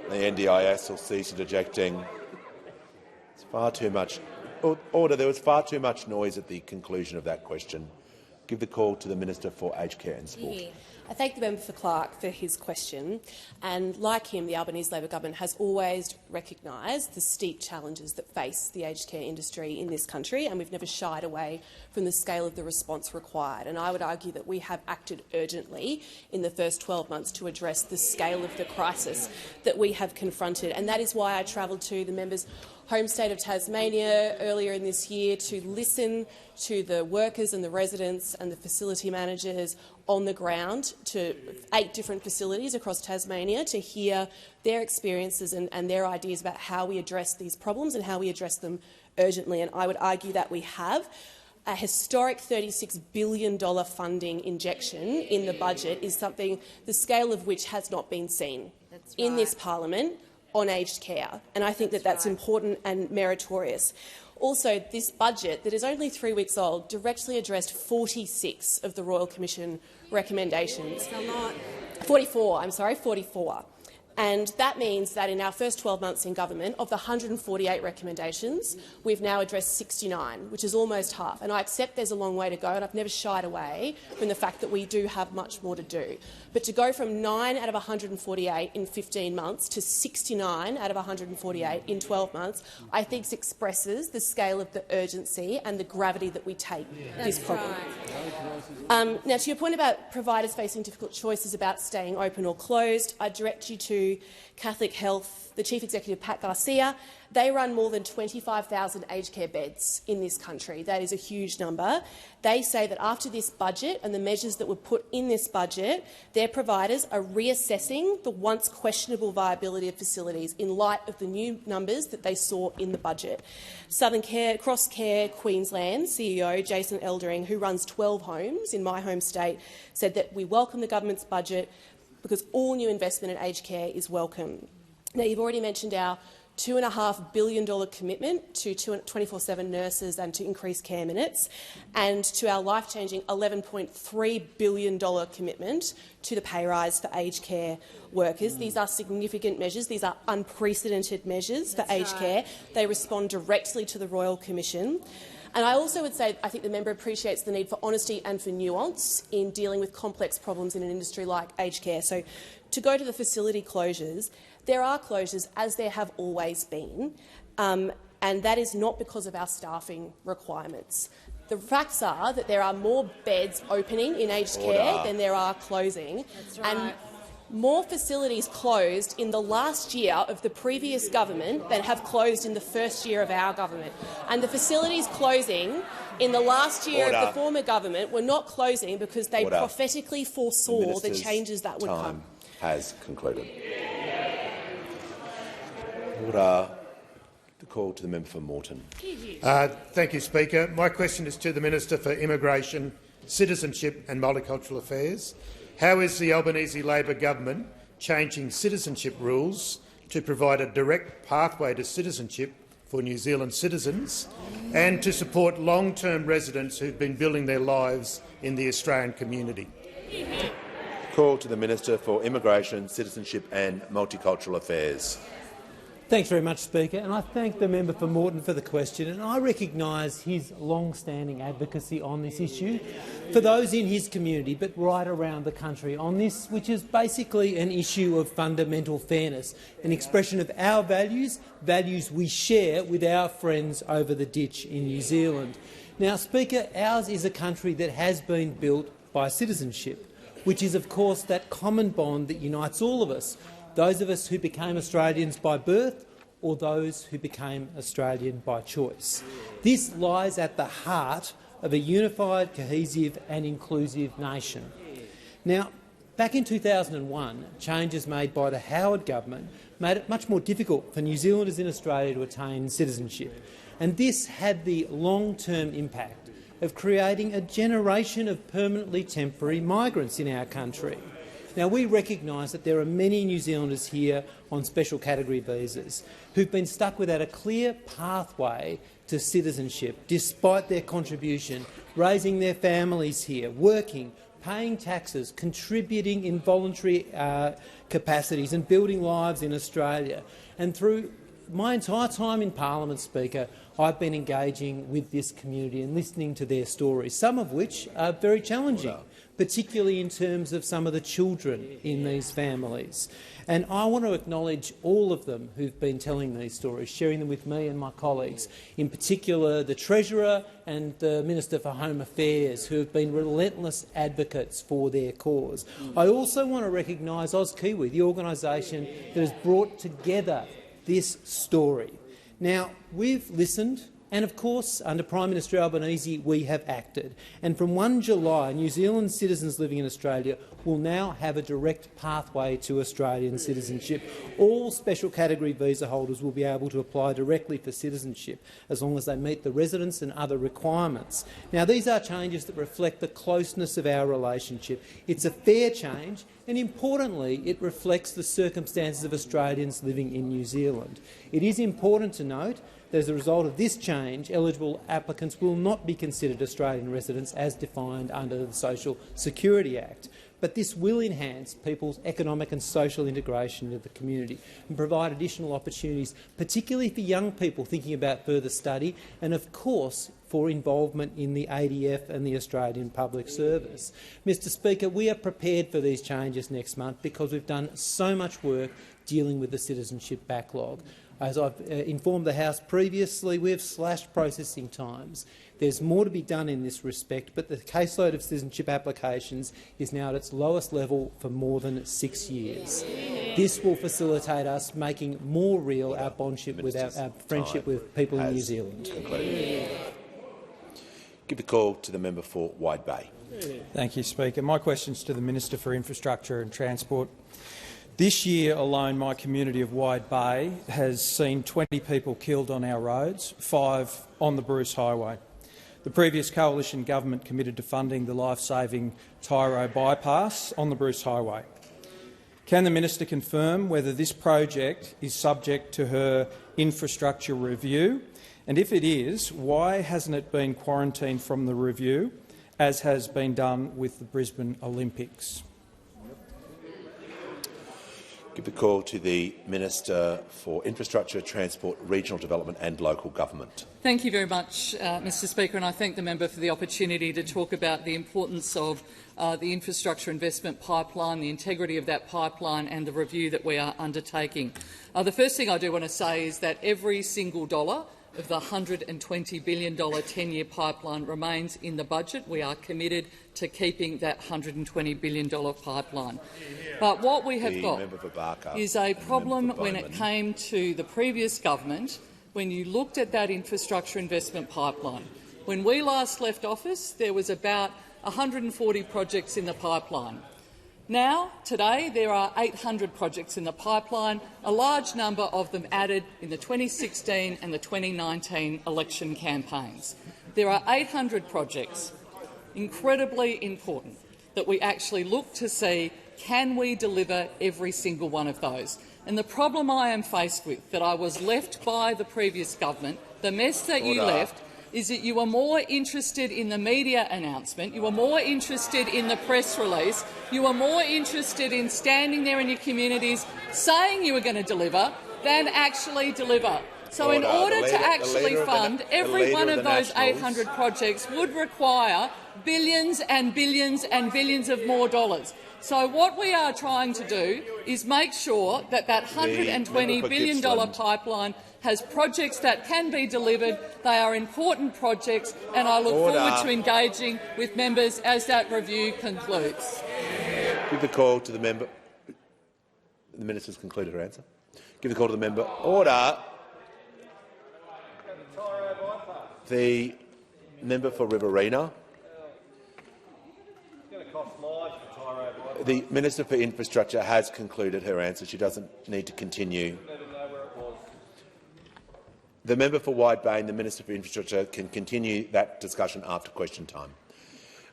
the NDIS will cease interjecting. It's far too much. Order. There was far too much noise at the conclusion of that question. Give the call to the Minister for Aged Care and Sport. Yeah. I thank the member for Clark for his question. And like him, the Albanese Labor government has always recognised the steep challenges that face the aged care industry in this country, and we've never shied away from the scale of the response required. And I would argue that we have acted urgently in the first 12 months to address the scale of the crisis that we have confronted. And that is why I travelled to the member's home state of Tasmania earlier in this year to listen to the workers and the residents and the facility managers on the ground to 8 different facilities across Tasmania to hear their experiences and their ideas about how we address these problems and how we address them urgently. And I would argue that we have. A historic $36 billion funding injection in the budget is something the scale of which has not been seen in this parliament on aged care, and I think that that's important and meritorious. Also, this budget, that is only 3 weeks old, directly addressed 46 of the Royal Commission recommendations. 44, I'm sorry, 44. And that means that in our first 12 months in government, of the 148 recommendations, we've now addressed 69, which is almost half. And I accept there's a long way to go, and I've never shied away from the fact that we do have much more to do. But to go from 9 out of 148 in 15 months to 69 out of 148 in 12 months, I think expresses the scale of the urgency and the gravity that we take this problem. Now, to your point about providers facing difficult choices about staying open or closed, I direct you to Catholic Health, the Chief Executive, Pat Garcia. They run more than 25,000 aged care beds in this country. That is a huge number. They say that after this budget and the measures that were put in this budget, their providers are reassessing the once questionable viability of facilities in light of the new numbers that they saw in the budget. Southern Cross Care Queensland CEO Jason Eldering, who runs 12 homes in my home state, said that we welcome the government's budget because all new investment in aged care is welcome. Now, you've already mentioned our $2.5 billion commitment to 24/7 nurses and to increase care minutes, and to our life-changing $11.3 billion commitment to the pay rise for aged care workers. These are significant measures. These are unprecedented measures for aged care. They respond directly to the Royal Commission. And I also would say I think the member appreciates the need for honesty and for nuance in dealing with complex problems in an industry like aged care. So, to go to the facility closures, there are closures, as there have always been, and that is not because of our staffing requirements. The facts are that there are more beds opening in aged care than there are closing. That's right. And more facilities closed in the last year of the previous government than have closed in the first year of our government. And the facilities closing in the last year of the former government were not closing because they prophetically foresaw the changes that would come. Has concluded. Order. The call to the member for Moreton. Thank you, Speaker. My question is to the Minister for Immigration, Citizenship and Multicultural Affairs. How is the Albanese Labor government changing citizenship rules to provide a direct pathway to citizenship for New Zealand citizens and to support long-term residents who've been building their lives in the Australian community? Call to the Minister for Immigration, Citizenship and Multicultural Affairs. Thanks very much, Speaker, and I thank the member for Moreton for the question, and I recognise his long-standing advocacy on this issue for those in his community, but right around the country on this, which is basically an issue of fundamental fairness, an expression of our values, values we share with our friends over the ditch in New Zealand. Now, Speaker, ours is a country that has been built by citizenship, which is, of course, that common bond that unites all of us, those of us who became Australians by birth or those who became Australian by choice. This lies at the heart of a unified, cohesive and inclusive nation. Now, back in 2001, changes made by the Howard government made it much more difficult for New Zealanders in Australia to attain citizenship, and this had the long-term impact of creating a generation of permanently temporary migrants in our country. Now, we recognise that there are many New Zealanders here on special category visas who've been stuck without a clear pathway to citizenship, despite their contribution, raising their families here, working, paying taxes, contributing in voluntary capacities and building lives in Australia. And through my entire time in Parliament, Speaker, I've been engaging with this community and listening to their stories, some of which are very challenging, particularly in terms of some of the children in these families. And I want to acknowledge all of them who've been telling these stories, sharing them with me and my colleagues, in particular the Treasurer and the Minister for Home Affairs, who have been relentless advocates for their cause. I also want to recognise AusKiwi, the organisation that has brought together this story. Now, we've listened, and of course, under Prime Minister Albanese, we have acted. And from 1 July, New Zealand citizens living in Australia will now have a direct pathway to Australian citizenship. All special category visa holders will be able to apply directly for citizenship, as long as they meet the residence and other requirements. Now, these are changes that reflect the closeness of our relationship. It's a fair change, and importantly, it reflects the circumstances of Australians living in New Zealand. It is important to note that as a result of this change, eligible applicants will not be considered Australian residents as defined under the Social Security Act. But this will enhance people's economic and social integration into the community and provide additional opportunities, particularly for young people thinking about further study and, of course, for involvement in the ADF and the Australian Public Service. Mr Speaker, we are prepared for these changes next month because we've done so much work dealing with the citizenship backlog. As I've informed the House previously, we have slashed processing times. There's more to be done in this respect, but the caseload of citizenship applications is now at its lowest level for more than 6 years. This will facilitate us making more real our bondship with our friendship with people in New Zealand. Give the call to the member for Wide Bay. Thank you, Speaker. My question is to the Minister for Infrastructure and Transport. This year alone, my community of Wide Bay has seen 20 people killed on our roads, 5 on the Bruce Highway. The previous coalition government committed to funding the life-saving Tyro bypass on the Bruce Highway. Can the minister confirm whether this project is subject to her infrastructure review? And if it is, why hasn't it been quarantined from the review, as has been done with the Brisbane Olympics? Give the call to the Minister for Infrastructure, Transport, Regional Development and Local Government. Thank you very much, Mr Speaker, and I thank the member for the opportunity to talk about the importance of the infrastructure investment pipeline, the integrity of that pipeline and the review that we are undertaking. The first thing I do want to say is that every single dollar of the $120 billion 10-year pipeline remains in the budget. We are committed to keeping that $120 billion pipeline. But what we have got is a problem when it came to the previous government, when you looked at that infrastructure investment pipeline. When we last left office, there was about 140 projects in the pipeline. Now, today, there are 800 projects in the pipeline, a large number of them added in the 2016 and the 2019 election campaigns. There are 800 projects, incredibly important, that we actually look to see, can we deliver every single one of those? And the problem I am faced with, that I was left by the previous government, the mess that you left, is that you were more interested in the media announcement, you were more interested in the press release, you were more interested in standing there in your communities saying you were going to deliver than actually deliver. So in order to actually fund every one of those 800 projects would require billions and billions and billions of more dollars. So what we are trying to do is make sure that that $120 billion pipeline has projects that can be delivered. They are important projects, and I look forward to engaging with members as that review concludes. Give the call to the member. The minister's concluded her answer. Give the call to the member. Order. The member for Riverina. The Minister for Infrastructure has concluded her answer. She doesn't need to continue. The member for Wide-Bay and the Minister for Infrastructure can continue that discussion after question time.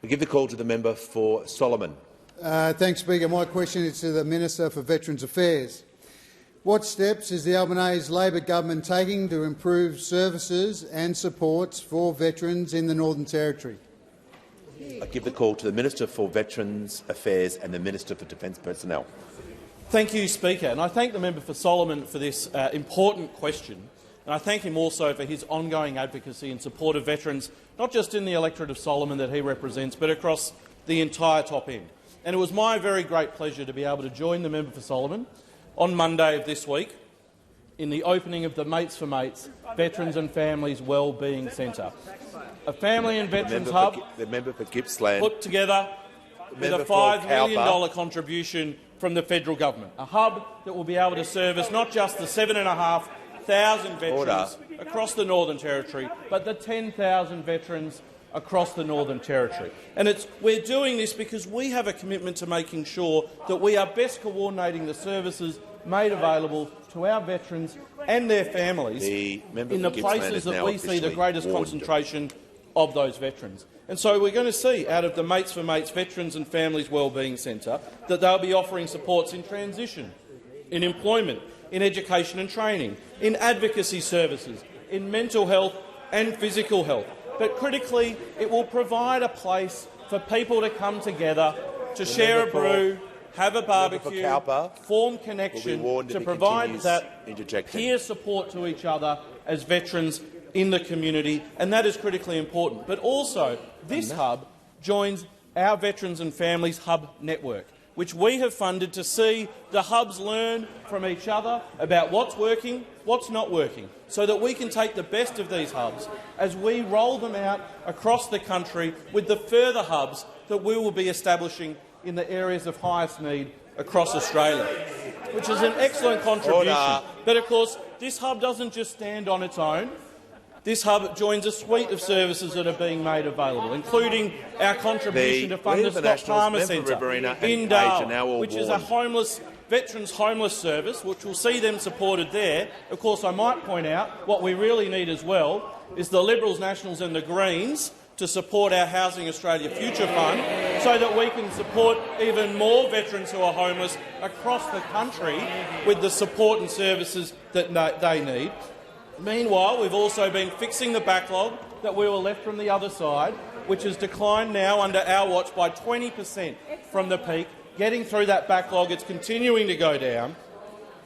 We give the call to the member for Solomon. Thanks, Speaker. My question is to the Minister for Veterans Affairs. What steps is the Albanese Labor government taking to improve services and supports for veterans in the Northern Territory? I give the call to the Minister for Veterans Affairs and the Minister for Defence Personnel. Thank you, Speaker. And I thank the member for Solomon for this important question. And I thank him also for his ongoing advocacy in support of veterans, not just in the electorate of Solomon that he represents, but across the entire top end. And it was my very great pleasure to be able to join the member for Solomon on Monday of this week in the opening of the Mates for Mates Veterans and Families Wellbeing Centre, a family and veterans hub put together with a $5 million contribution from the federal government, a hub that will be able to service not just the 7,500 veterans across the Northern Territory, but the 10,000 veterans across the Northern Territory. And we're doing this because we have a commitment to making sure that we are best coordinating the services made available to our veterans and their families in the places that we see the greatest concentration of those veterans. And so we're going to see out of the Mates for Mates Veterans and Families Wellbeing Centre that they'll be offering supports in transition, in employment, in education and training, in advocacy services, in mental health and physical health. But critically, it will provide a place for people to come together, to share a brew, have a barbecue, form connection, to provide that peer support to each other as veterans in the community, and that is critically important. But also, this hub joins our Veterans and Families Hub network, which we have funded to see the hubs learn from each other about what's working, what's not working, so that we can take the best of these hubs as we roll them out across the country with the further hubs that we will be establishing in the areas of highest need across Australia, which is an excellent contribution. But of course, this hub doesn't just stand on its own. This hub joins a suite of services that are being made available, including our contribution to fund the Scott Palmer Centre in Darwin, which is a veterans homeless service, which will see them supported there. Of course, I might point out what we really need as well is the Liberals, Nationals and the Greens to support our Housing Australia Future Fund so that we can support even more veterans who are homeless across the country with the support and services that they need. Meanwhile, we've also been fixing the backlog that we were left from the other side, which has declined now under our watch by 20% from the peak. Getting through that backlog, it's continuing to go down.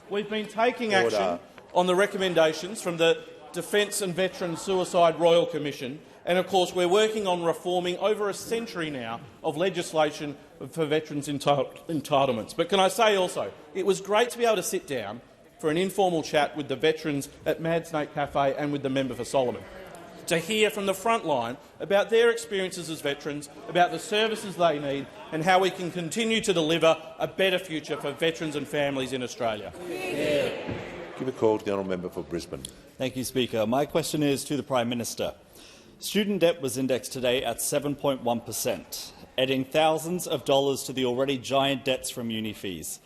We've been taking action on the recommendations from the Defence and Veterans Suicide Royal Commission, and of course we're working on reforming over a century now of legislation for veterans' entitlements. But can I say also, it was great to be able to sit down for an informal chat with the veterans at Mad Snake Cafe and with the member for Solomon, to hear from the front line about their experiences as veterans, about the services they need and how we can continue to deliver a better future for veterans and families in Australia. Give a call to the honourable member for Brisbane. Thank you, Speaker. My question is to the Prime Minister. Student debt was indexed today at 7.1%, adding thousands of dollars to the already giant debts from uni fees.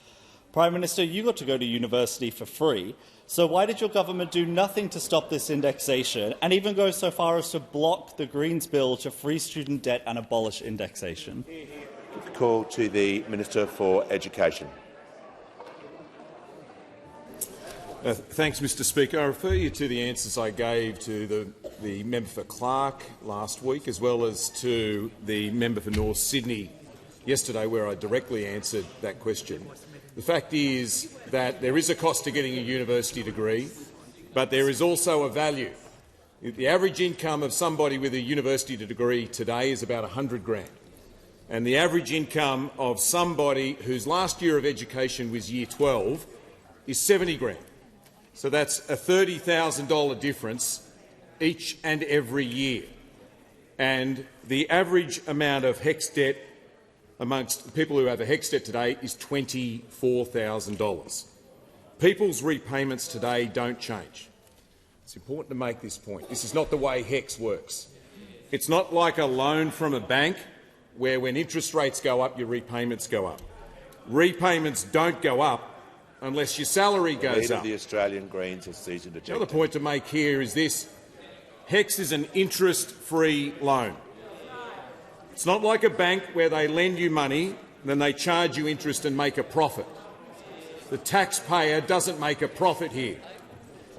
Prime Minister, you got to go to university for free, so why did your government do nothing to stop this indexation and even go so far as to block the Greens bill to freeze student debt and abolish indexation? Give a call to the Minister for Education. Thanks, Mr Speaker. I refer you to the answers I gave to the member for Clark last week, as well as to the member for North Sydney yesterday, where I directly answered that question. The fact is that there is a cost to getting a university degree, but there is also a value. The average income of somebody with a university degree today is about $100,000, and the average income of somebody whose last year of education was Year 12 is $70,000. So that's a $30,000 difference each and every year. And the average amount of HECS debt amongst people who have a HECS debt today is $24,000. People's repayments today don't change. It's important to make this point. This is not the way HECS works. It's not like a loan from a bank where when interest rates go up, your repayments go up. Repayments don't go up unless your salary goes Leader up. of the Australian Greens has ceased to The other point to make here is this. HECS is an interest-free loan. It's not like a bank where they lend you money and then they charge you interest and make a profit. The taxpayer doesn't make a profit here.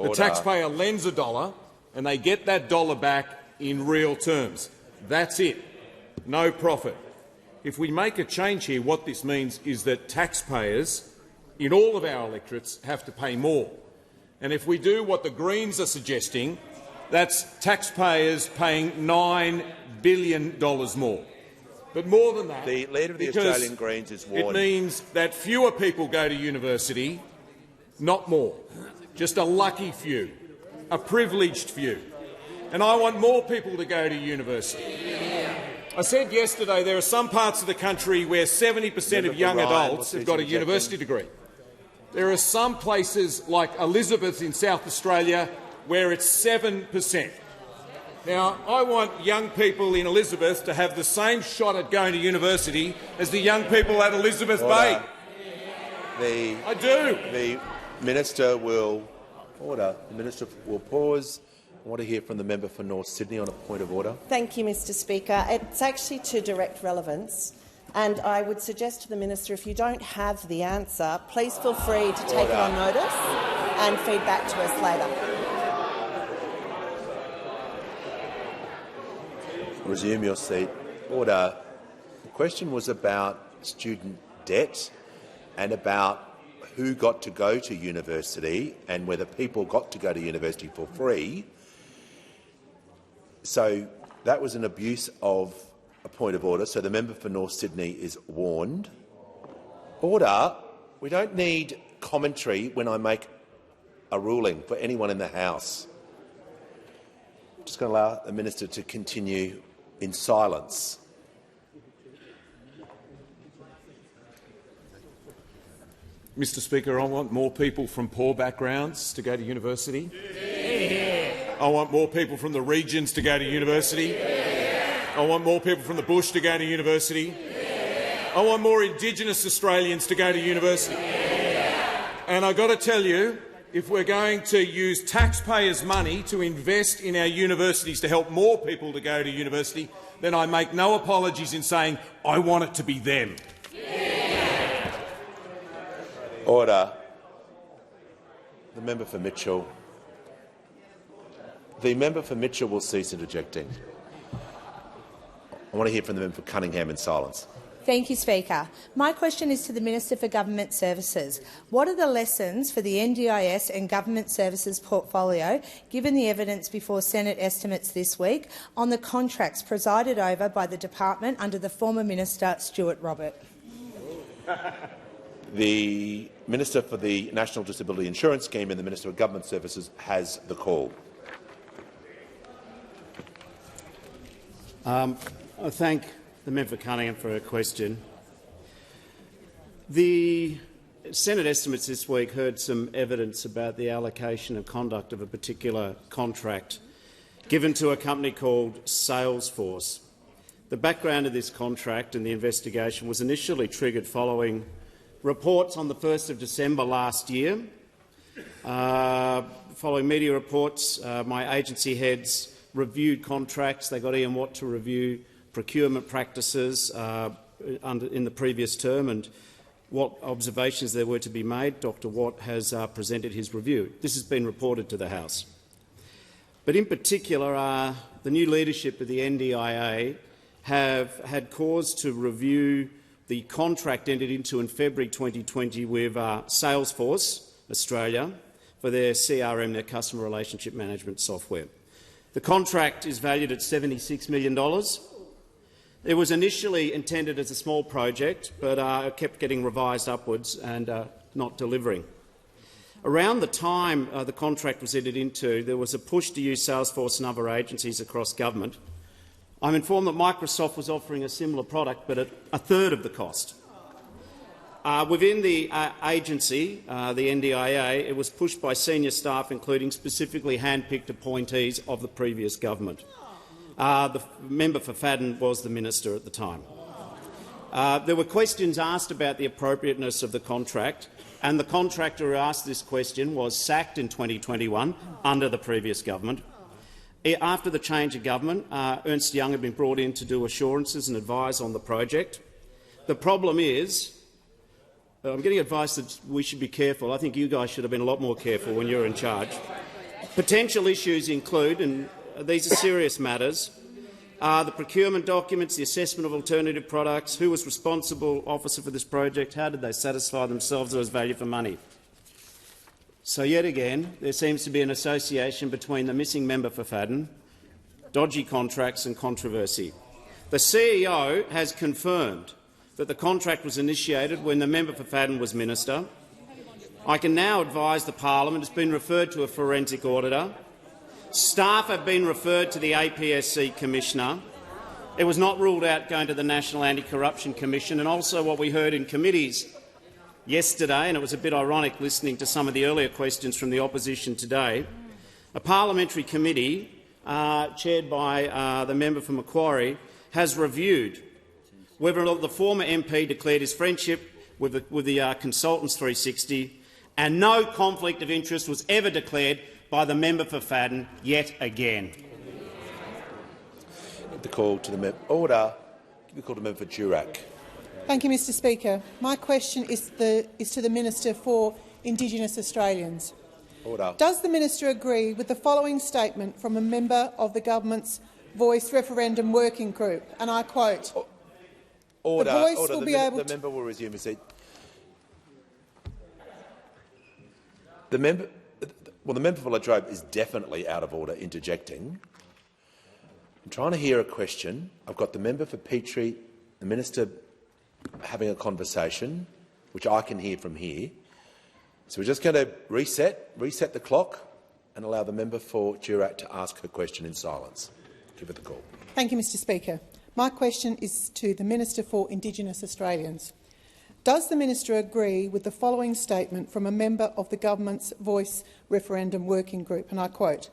The taxpayer lends $1 and they get that dollar back in real terms. That's it. No profit. If we make a change here, what this means is that taxpayers in all of our electorates have to pay more. And if we do what the Greens are suggesting, that's taxpayers paying $9 billion more. But more than that, the Leader of the Australian Greens is warned. It means that fewer people go to university, not more. Just a lucky few, a privileged few. And I want more people to go to university. I said yesterday there are some parts of the country where 70% of young adults have got a university degree. There are some places like Elizabeth in South Australia where it's 7%. Now, I want young people in Elizabeth to have the same shot at going to university as the young people at Elizabeth Bay. I do. The Minister will pause. I want to hear from the member for North Sydney on a point of order. Thank you, Mr Speaker. It's actually to direct relevance, and I would suggest to the minister, if you don't have the answer, please feel free to take it on notice and feed back to us later. Resume your seat. Order. The question was about student debt and about who got to go to university and whether people got to go to university for free. So that was an abuse of a point of order. So the member for North Sydney is warned. Order. We don't need commentary when I make a ruling for anyone in the House. I'm just going to allow the minister to continue in silence. Mr Speaker, I want more people from poor backgrounds to go to university. I want more people from the regions to go to university. I want more people from the bush to go to university. I want more Indigenous Australians to go to university. And I've got to tell you, if we're going to use taxpayers' money to invest in our universities to help more people to go to university, then I make no apologies in saying I want it to be them. Yeah. Order. The member for Mitchell. The member for Mitchell will cease interjecting. I want to hear from the member for Cunningham in silence. Thank you, Speaker. My question is to the Minister for Government Services. What are the lessons for the NDIS and Government Services portfolio, given the evidence before Senate estimates this week, on the contracts presided over by the department under the former Minister Stuart Robert? The Minister for the National Disability Insurance Scheme and the Minister for Government Services has the call. I thank the member for Cunningham for her question. The Senate estimates this week heard some evidence about the allocation and conduct of a particular contract given to a company called Salesforce. The background of this contract and the investigation was initially triggered following reports on the 1st of December last year. Following media reports, my agency heads reviewed contracts. They got Ian Watt to review procurement practices in the previous term and what observations there were to be made. Dr Watt has presented his review. This has been reported to the House. But in particular, the new leadership of the NDIA have had cause to review the contract entered into in February 2020 with Salesforce Australia for their CRM, their customer relationship management software. The contract is valued at $76 million. It was initially intended as a small project, but kept getting revised upwards and not delivering. Around the time the contract was entered into, there was a push to use Salesforce and other agencies across government. I'm informed that Microsoft was offering a similar product, but at a third of the cost. Within the agency, the NDIA, it was pushed by senior staff, including specifically hand-picked appointees of the previous government. The member for Fadden was the minister at the time. There were questions asked about the appropriateness of the contract, and the contractor who asked this question was sacked in 2021 under the previous government. After the change of government, Ernst & Young had been brought in to do assurances and advise on the project. The problem is, I'm getting advice that we should be careful. I think you guys should have been a lot more careful when you were in charge. Potential issues include, and these are serious matters, the procurement documents, the assessment of alternative products, who was responsible officer for this project, how did they satisfy themselves there was value for money. So yet again, there seems to be an association between the missing member for Fadden, dodgy contracts and controversy. The CEO has confirmed that the contract was initiated when the member for Fadden was minister. I can now advise the parliament it's been referred to a forensic auditor. Staff have been referred to the APSC Commissioner. It was not ruled out going to the National Anti-Corruption Commission, and also what we heard in committees yesterday, and it was a bit ironic listening to some of the earlier questions from the opposition today, a parliamentary committee chaired by the member for Macquarie has reviewed whether or not the former MP declared his friendship with the Consultants 360, and no conflict of interest was ever declared by the member for Fadden yet again. The call to the member. Order. The call to the member for Durack. Thank you, Mr. Speaker. My question is to the Minister for Indigenous Australians. Order. Does the minister agree with the following statement from a member of the government's Voice referendum working group? And I quote. Order. The Voice Order. will be able to. The member will resume his seat. The member for Latrobe is definitely out of order, interjecting. I'm trying to hear a question. I've got the member for Petrie, the minister having a conversation, which I can hear from here. So we're just going to reset the clock and allow the member for Durack to ask her question in silence. Give it the call. Thank you, Mr. Speaker. My question is to the Minister for Indigenous Australians. Does the minister agree with the following statement from a member of the government's Voice referendum working group? And I quote,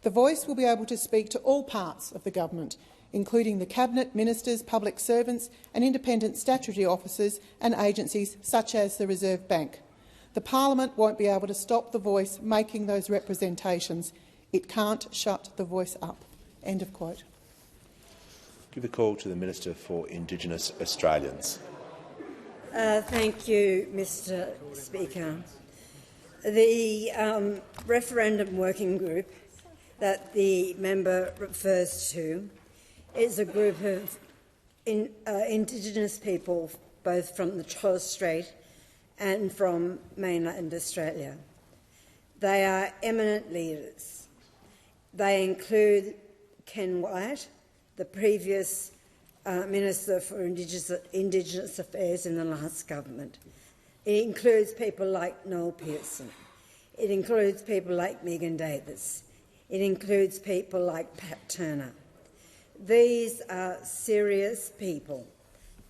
"The Voice will be able to speak to all parts of the government, including the Cabinet, ministers, public servants and independent statutory officers and agencies such as the Reserve Bank. The parliament won't be able to stop the Voice making those representations. It can't shut the Voice up." End of quote. Give the call to the Minister for Indigenous Australians. Thank you, Mr Speaker. The referendum working group that the member refers to is a group of Indigenous people, both from the Torres Strait and from mainland Australia. They are eminent leaders. They include Ken Wyatt, the previous Minister for Indigenous Affairs in the last government. It includes people like Noel Pearson. It includes people like Megan Davis. It includes people like Pat Turner. These are serious people,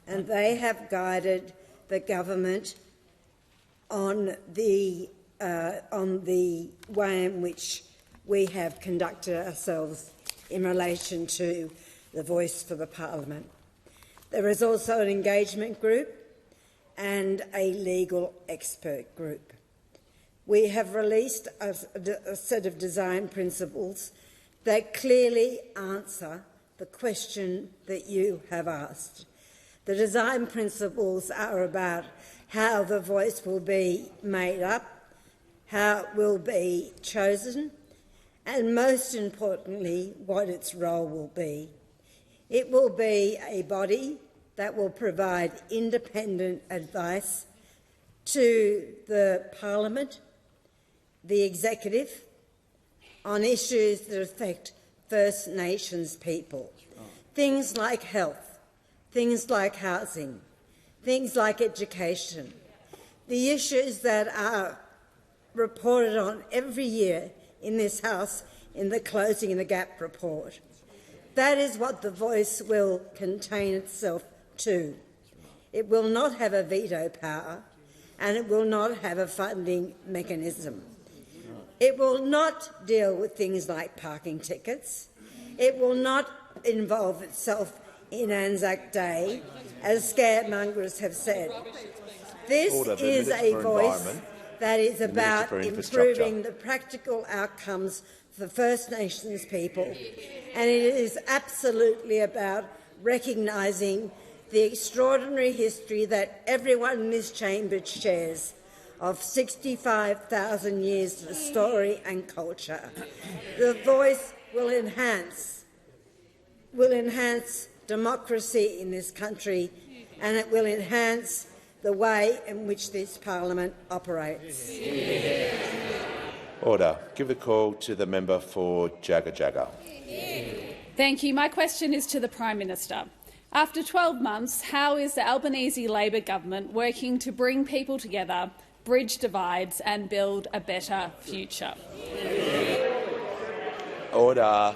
and they have guided the government on the way in which we have conducted ourselves in relation to the Voice for the Parliament. There is also an engagement group and a legal expert group. We have released a set of design principles that clearly answer the question that you have asked. The design principles are about how the Voice will be made up, how it will be chosen, and most importantly, what its role will be. It will be a body that will provide independent advice to the Parliament, the Executive, on issues that affect First Nations people. Things like health, things like housing, things like education, the issues that are reported on every year in this House in the Closing the Gap report. That is what the Voice will contain itself to. It will not have a veto power, and it will not have a funding mechanism. It will not deal with things like parking tickets. It will not involve itself in Anzac Day, as scaremongers have said. This is a voice that is about improving the practical outcomes for First Nations people, and it is absolutely about recognising the extraordinary history that everyone in this chamber shares of 65,000 years of story and culture. The Voice will enhance democracy in this country, and it will enhance the way in which this parliament operates. Order. Give the call to the member for Jagga Jagga. Thank you. My question is to the Prime Minister. After 12 months, how is the Albanese Labor government working to bring people together, bridge divides and build a better future? Order.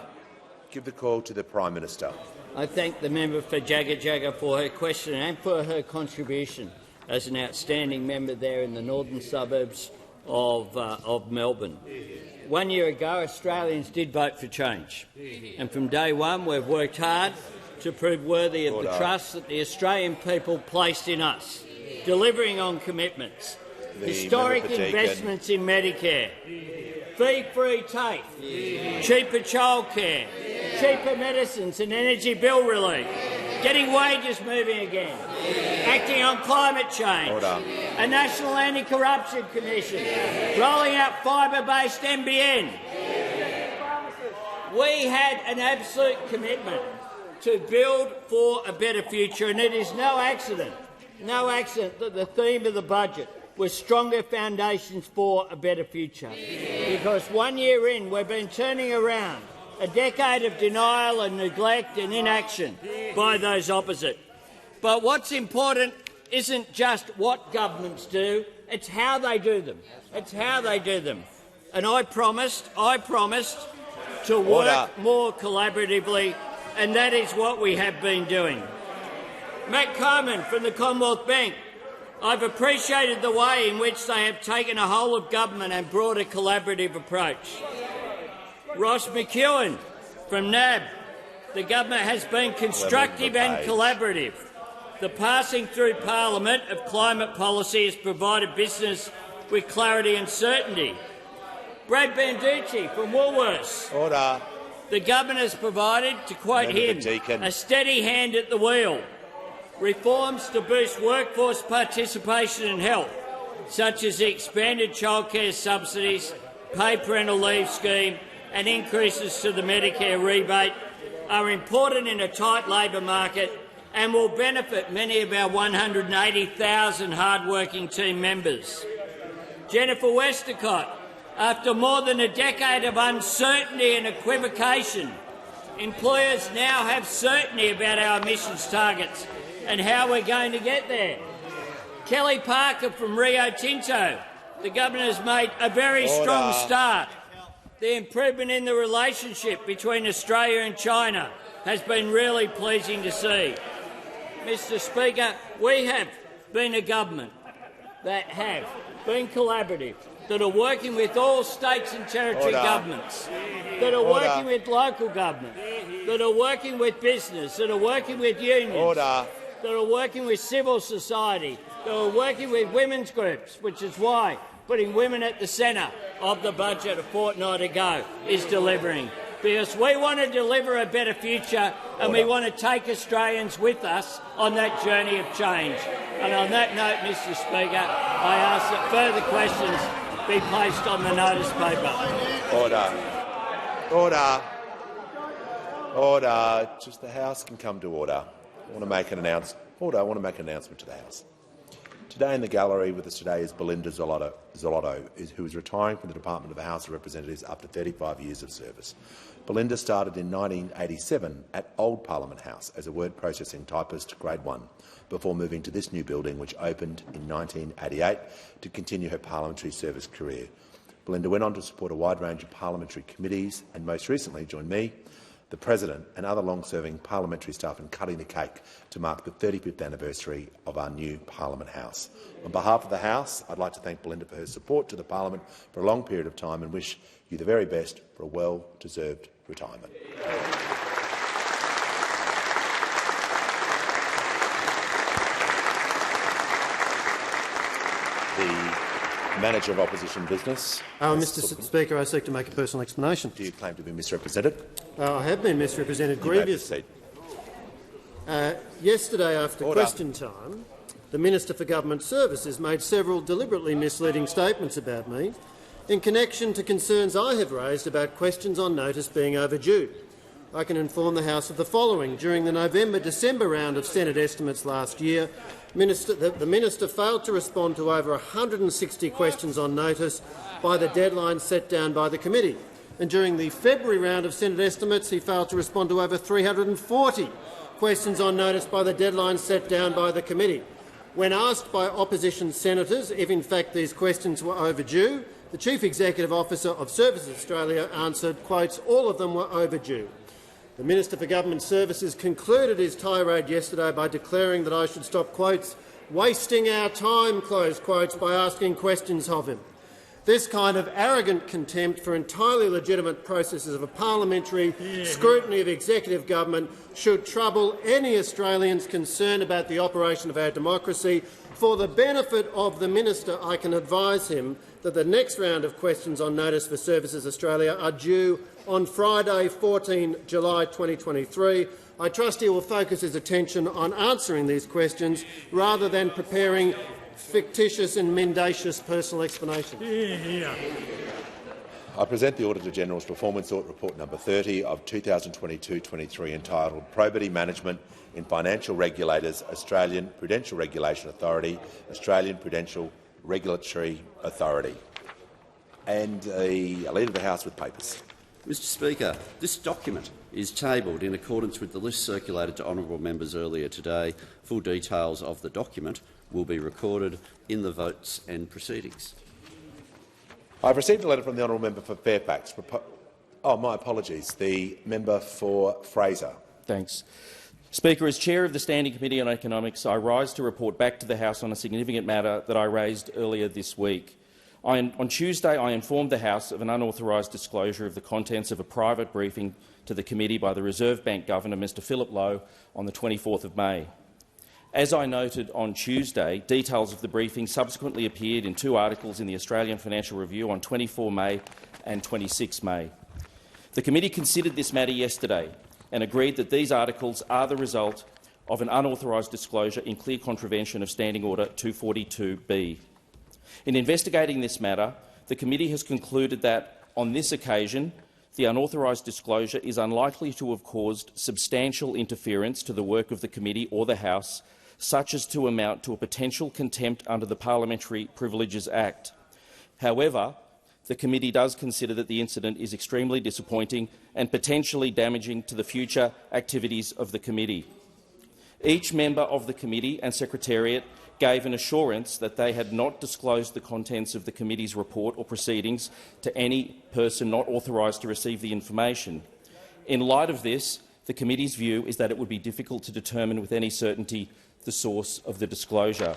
Give the call to the Prime Minister. I thank the member for Jagga Jagga for her question and for her contribution as an outstanding member there in the northern suburbs of Melbourne. 1 year ago, Australians did vote for change, and from day one we've worked hard to prove worthy of the trust that the Australian people placed in us, delivering on commitments, historic investments in Medicare, fee-free TAFE, cheaper childcare, cheaper medicines and energy bill relief, getting wages moving again, acting on climate change, a national anti-corruption commission, rolling out fibre-based NBN. We had an absolute commitment to build for a better future, and it is no accident that the theme of the budget was stronger foundations for a better future. Because 1 year in, we've been turning around a decade of denial and neglect and inaction by those opposite. But what's important isn't just what governments do, it's how they do them. It's how they do them. And I promised to work more collaboratively, and that is what we have been doing. Matt Coleman from the Commonwealth Bank. I've appreciated the way in which they have taken a whole-of-government and brought a collaborative approach. Ross McEwen from NAB. The government has been constructive and collaborative. The passing through Parliament of climate policy has provided business with clarity and certainty. Brad Banducci from Woolworths. Order. The government has provided, to quote him, a steady hand at the wheel. Reforms to boost workforce participation in health, such as the expanded childcare subsidies, paid parental leave scheme and increases to the Medicare rebate, are important in a tight labour market and will benefit many of our 180,000 hard-working team members. Jennifer Westacott, after more than a decade of uncertainty and equivocation, employers now have certainty about our emissions targets and how we're going to get there. Kelly Parker from Rio Tinto. The government has made a very strong start. The improvement in the relationship between Australia and China has been really pleasing to see. Mr Speaker, we have been a government that have been collaborative, that are working with all states and territory governments, that are working with local government, that are working with business, that are working with unions, that are working with civil society, that are working with women's groups, which is why putting women at the centre of the budget a fortnight ago is delivering. Because we want to deliver a better future and we want to take Australians with us on that journey of change. And on that note, Mr Speaker, I ask that further questions be placed on the notice paper. Order. Order. Order. Just the House can come to order. I want to make an announcement. Order. I want to make an announcement to the House. Today in the gallery with us today is Belinda Zolotto, who is retiring from the Department of the House of Representatives after 35 years of service. Belinda started in 1987 at Old Parliament House as a word processing typist, grade 1, before moving to this new building, which opened in 1988 to continue her parliamentary service career. Belinda went on to support a wide range of parliamentary committees and most recently joined me, the President and other long-serving parliamentary staff in cutting the cake to mark the 35th anniversary of our new Parliament House. On behalf of the House, I'd like to thank Belinda for her support to the Parliament for a long period of time and wish you the very best for a well-deserved retirement. The Manager of Opposition Business. Mr Speaker, I seek to make a personal explanation. Do you claim to be misrepresented? I have been misrepresented grievously. Yesterday, after question time, the Minister for Government Services made several deliberately misleading statements about me in connection to concerns I have raised about questions on notice being overdue. I can inform the House of the following. During the November-December round of Senate estimates last year, the Minister failed to respond to over 160 questions on notice by the deadline set down by the committee. And during the February round of Senate estimates, he failed to respond to over 340 questions on notice by the deadline set down by the committee. When asked by opposition senators if in fact these questions were overdue, the Chief Executive Officer of Services Australia answered, quotes, all of them were overdue. The Minister for Government Services concluded his tirade yesterday by declaring that I should stop, quotes, wasting our time, close quotes, by asking questions of him. This kind of arrogant contempt for entirely legitimate processes of a parliamentary scrutiny of executive government should trouble any Australians concerned about the operation of our democracy. For the benefit of the Minister, I can advise him that the next round of questions on notice for Services Australia are due on Friday, 14 July 2023. I trust he will focus his attention on answering these questions rather than preparing fictitious and mendacious personal explanations. I present the Auditor-General's Performance Audit Report No. 30 of 2022-23 entitled Probity Management in Financial Regulators, Australian Prudential Regulation Authority, Australian Prudential Regulatory Authority. And a Leader of the House with papers. Mr Speaker, this document is tabled in accordance with the list circulated to honourable members earlier today. Full details of the document will be recorded in the votes and proceedings. I've received a letter from the honourable member for Fairfax. My apologies. The member for Fraser. Thanks. Speaker, as Chair of the Standing Committee on Economics, I rise to report back to the House on a significant matter that I raised earlier this week. On Tuesday, I informed the House of an unauthorised disclosure of the contents of a private briefing to the committee by the Reserve Bank Governor, Mr Philip Lowe, on the 24th of May. As I noted on Tuesday, details of the briefing subsequently appeared in 2 articles in the Australian Financial Review on 24 May and 26 May. The committee considered this matter yesterday and agreed that these articles are the result of an unauthorised disclosure in clear contravention of Standing Order 242B. In investigating this matter, the committee has concluded that, on this occasion, the unauthorised disclosure is unlikely to have caused substantial interference to the work of the committee or the House, such as to amount to a potential contempt under the Parliamentary Privileges Act. However, the committee does consider that the incident is extremely disappointing and potentially damaging to the future activities of the committee. Each member of the committee and Secretariat gave an assurance that they had not disclosed the contents of the committee's report or proceedings to any person not authorised to receive the information. In light of this, the committee's view is that it would be difficult to determine with any certainty the source of the disclosure.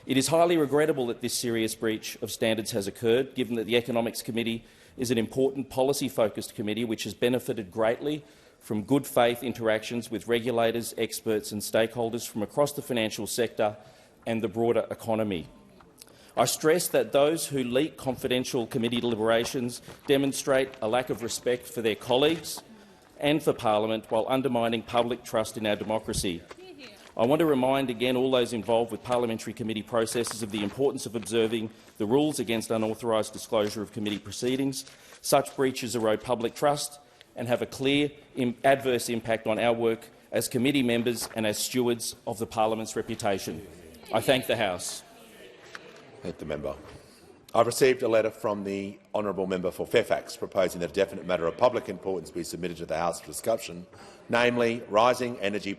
It is highly regrettable that this serious breach of standards has occurred, given that the Economics Committee is an important policy-focused committee which has benefited greatly from good faith interactions with regulators, experts and stakeholders from across the financial sector and the broader economy. I stress that those who leak confidential committee deliberations demonstrate a lack of respect for their colleagues and for Parliament while undermining public trust in our democracy. I want to remind again all those involved with parliamentary committee processes of the importance of observing the rules against unauthorised disclosure of committee proceedings. Such breaches erode public trust and have a clear adverse impact on our work as committee members and as stewards of the Parliament's reputation. I thank the House. Thank the member. I've received a letter from the honourable member for Fairfax proposing that a definite matter of public importance be submitted to the House for discussion, namely rising energy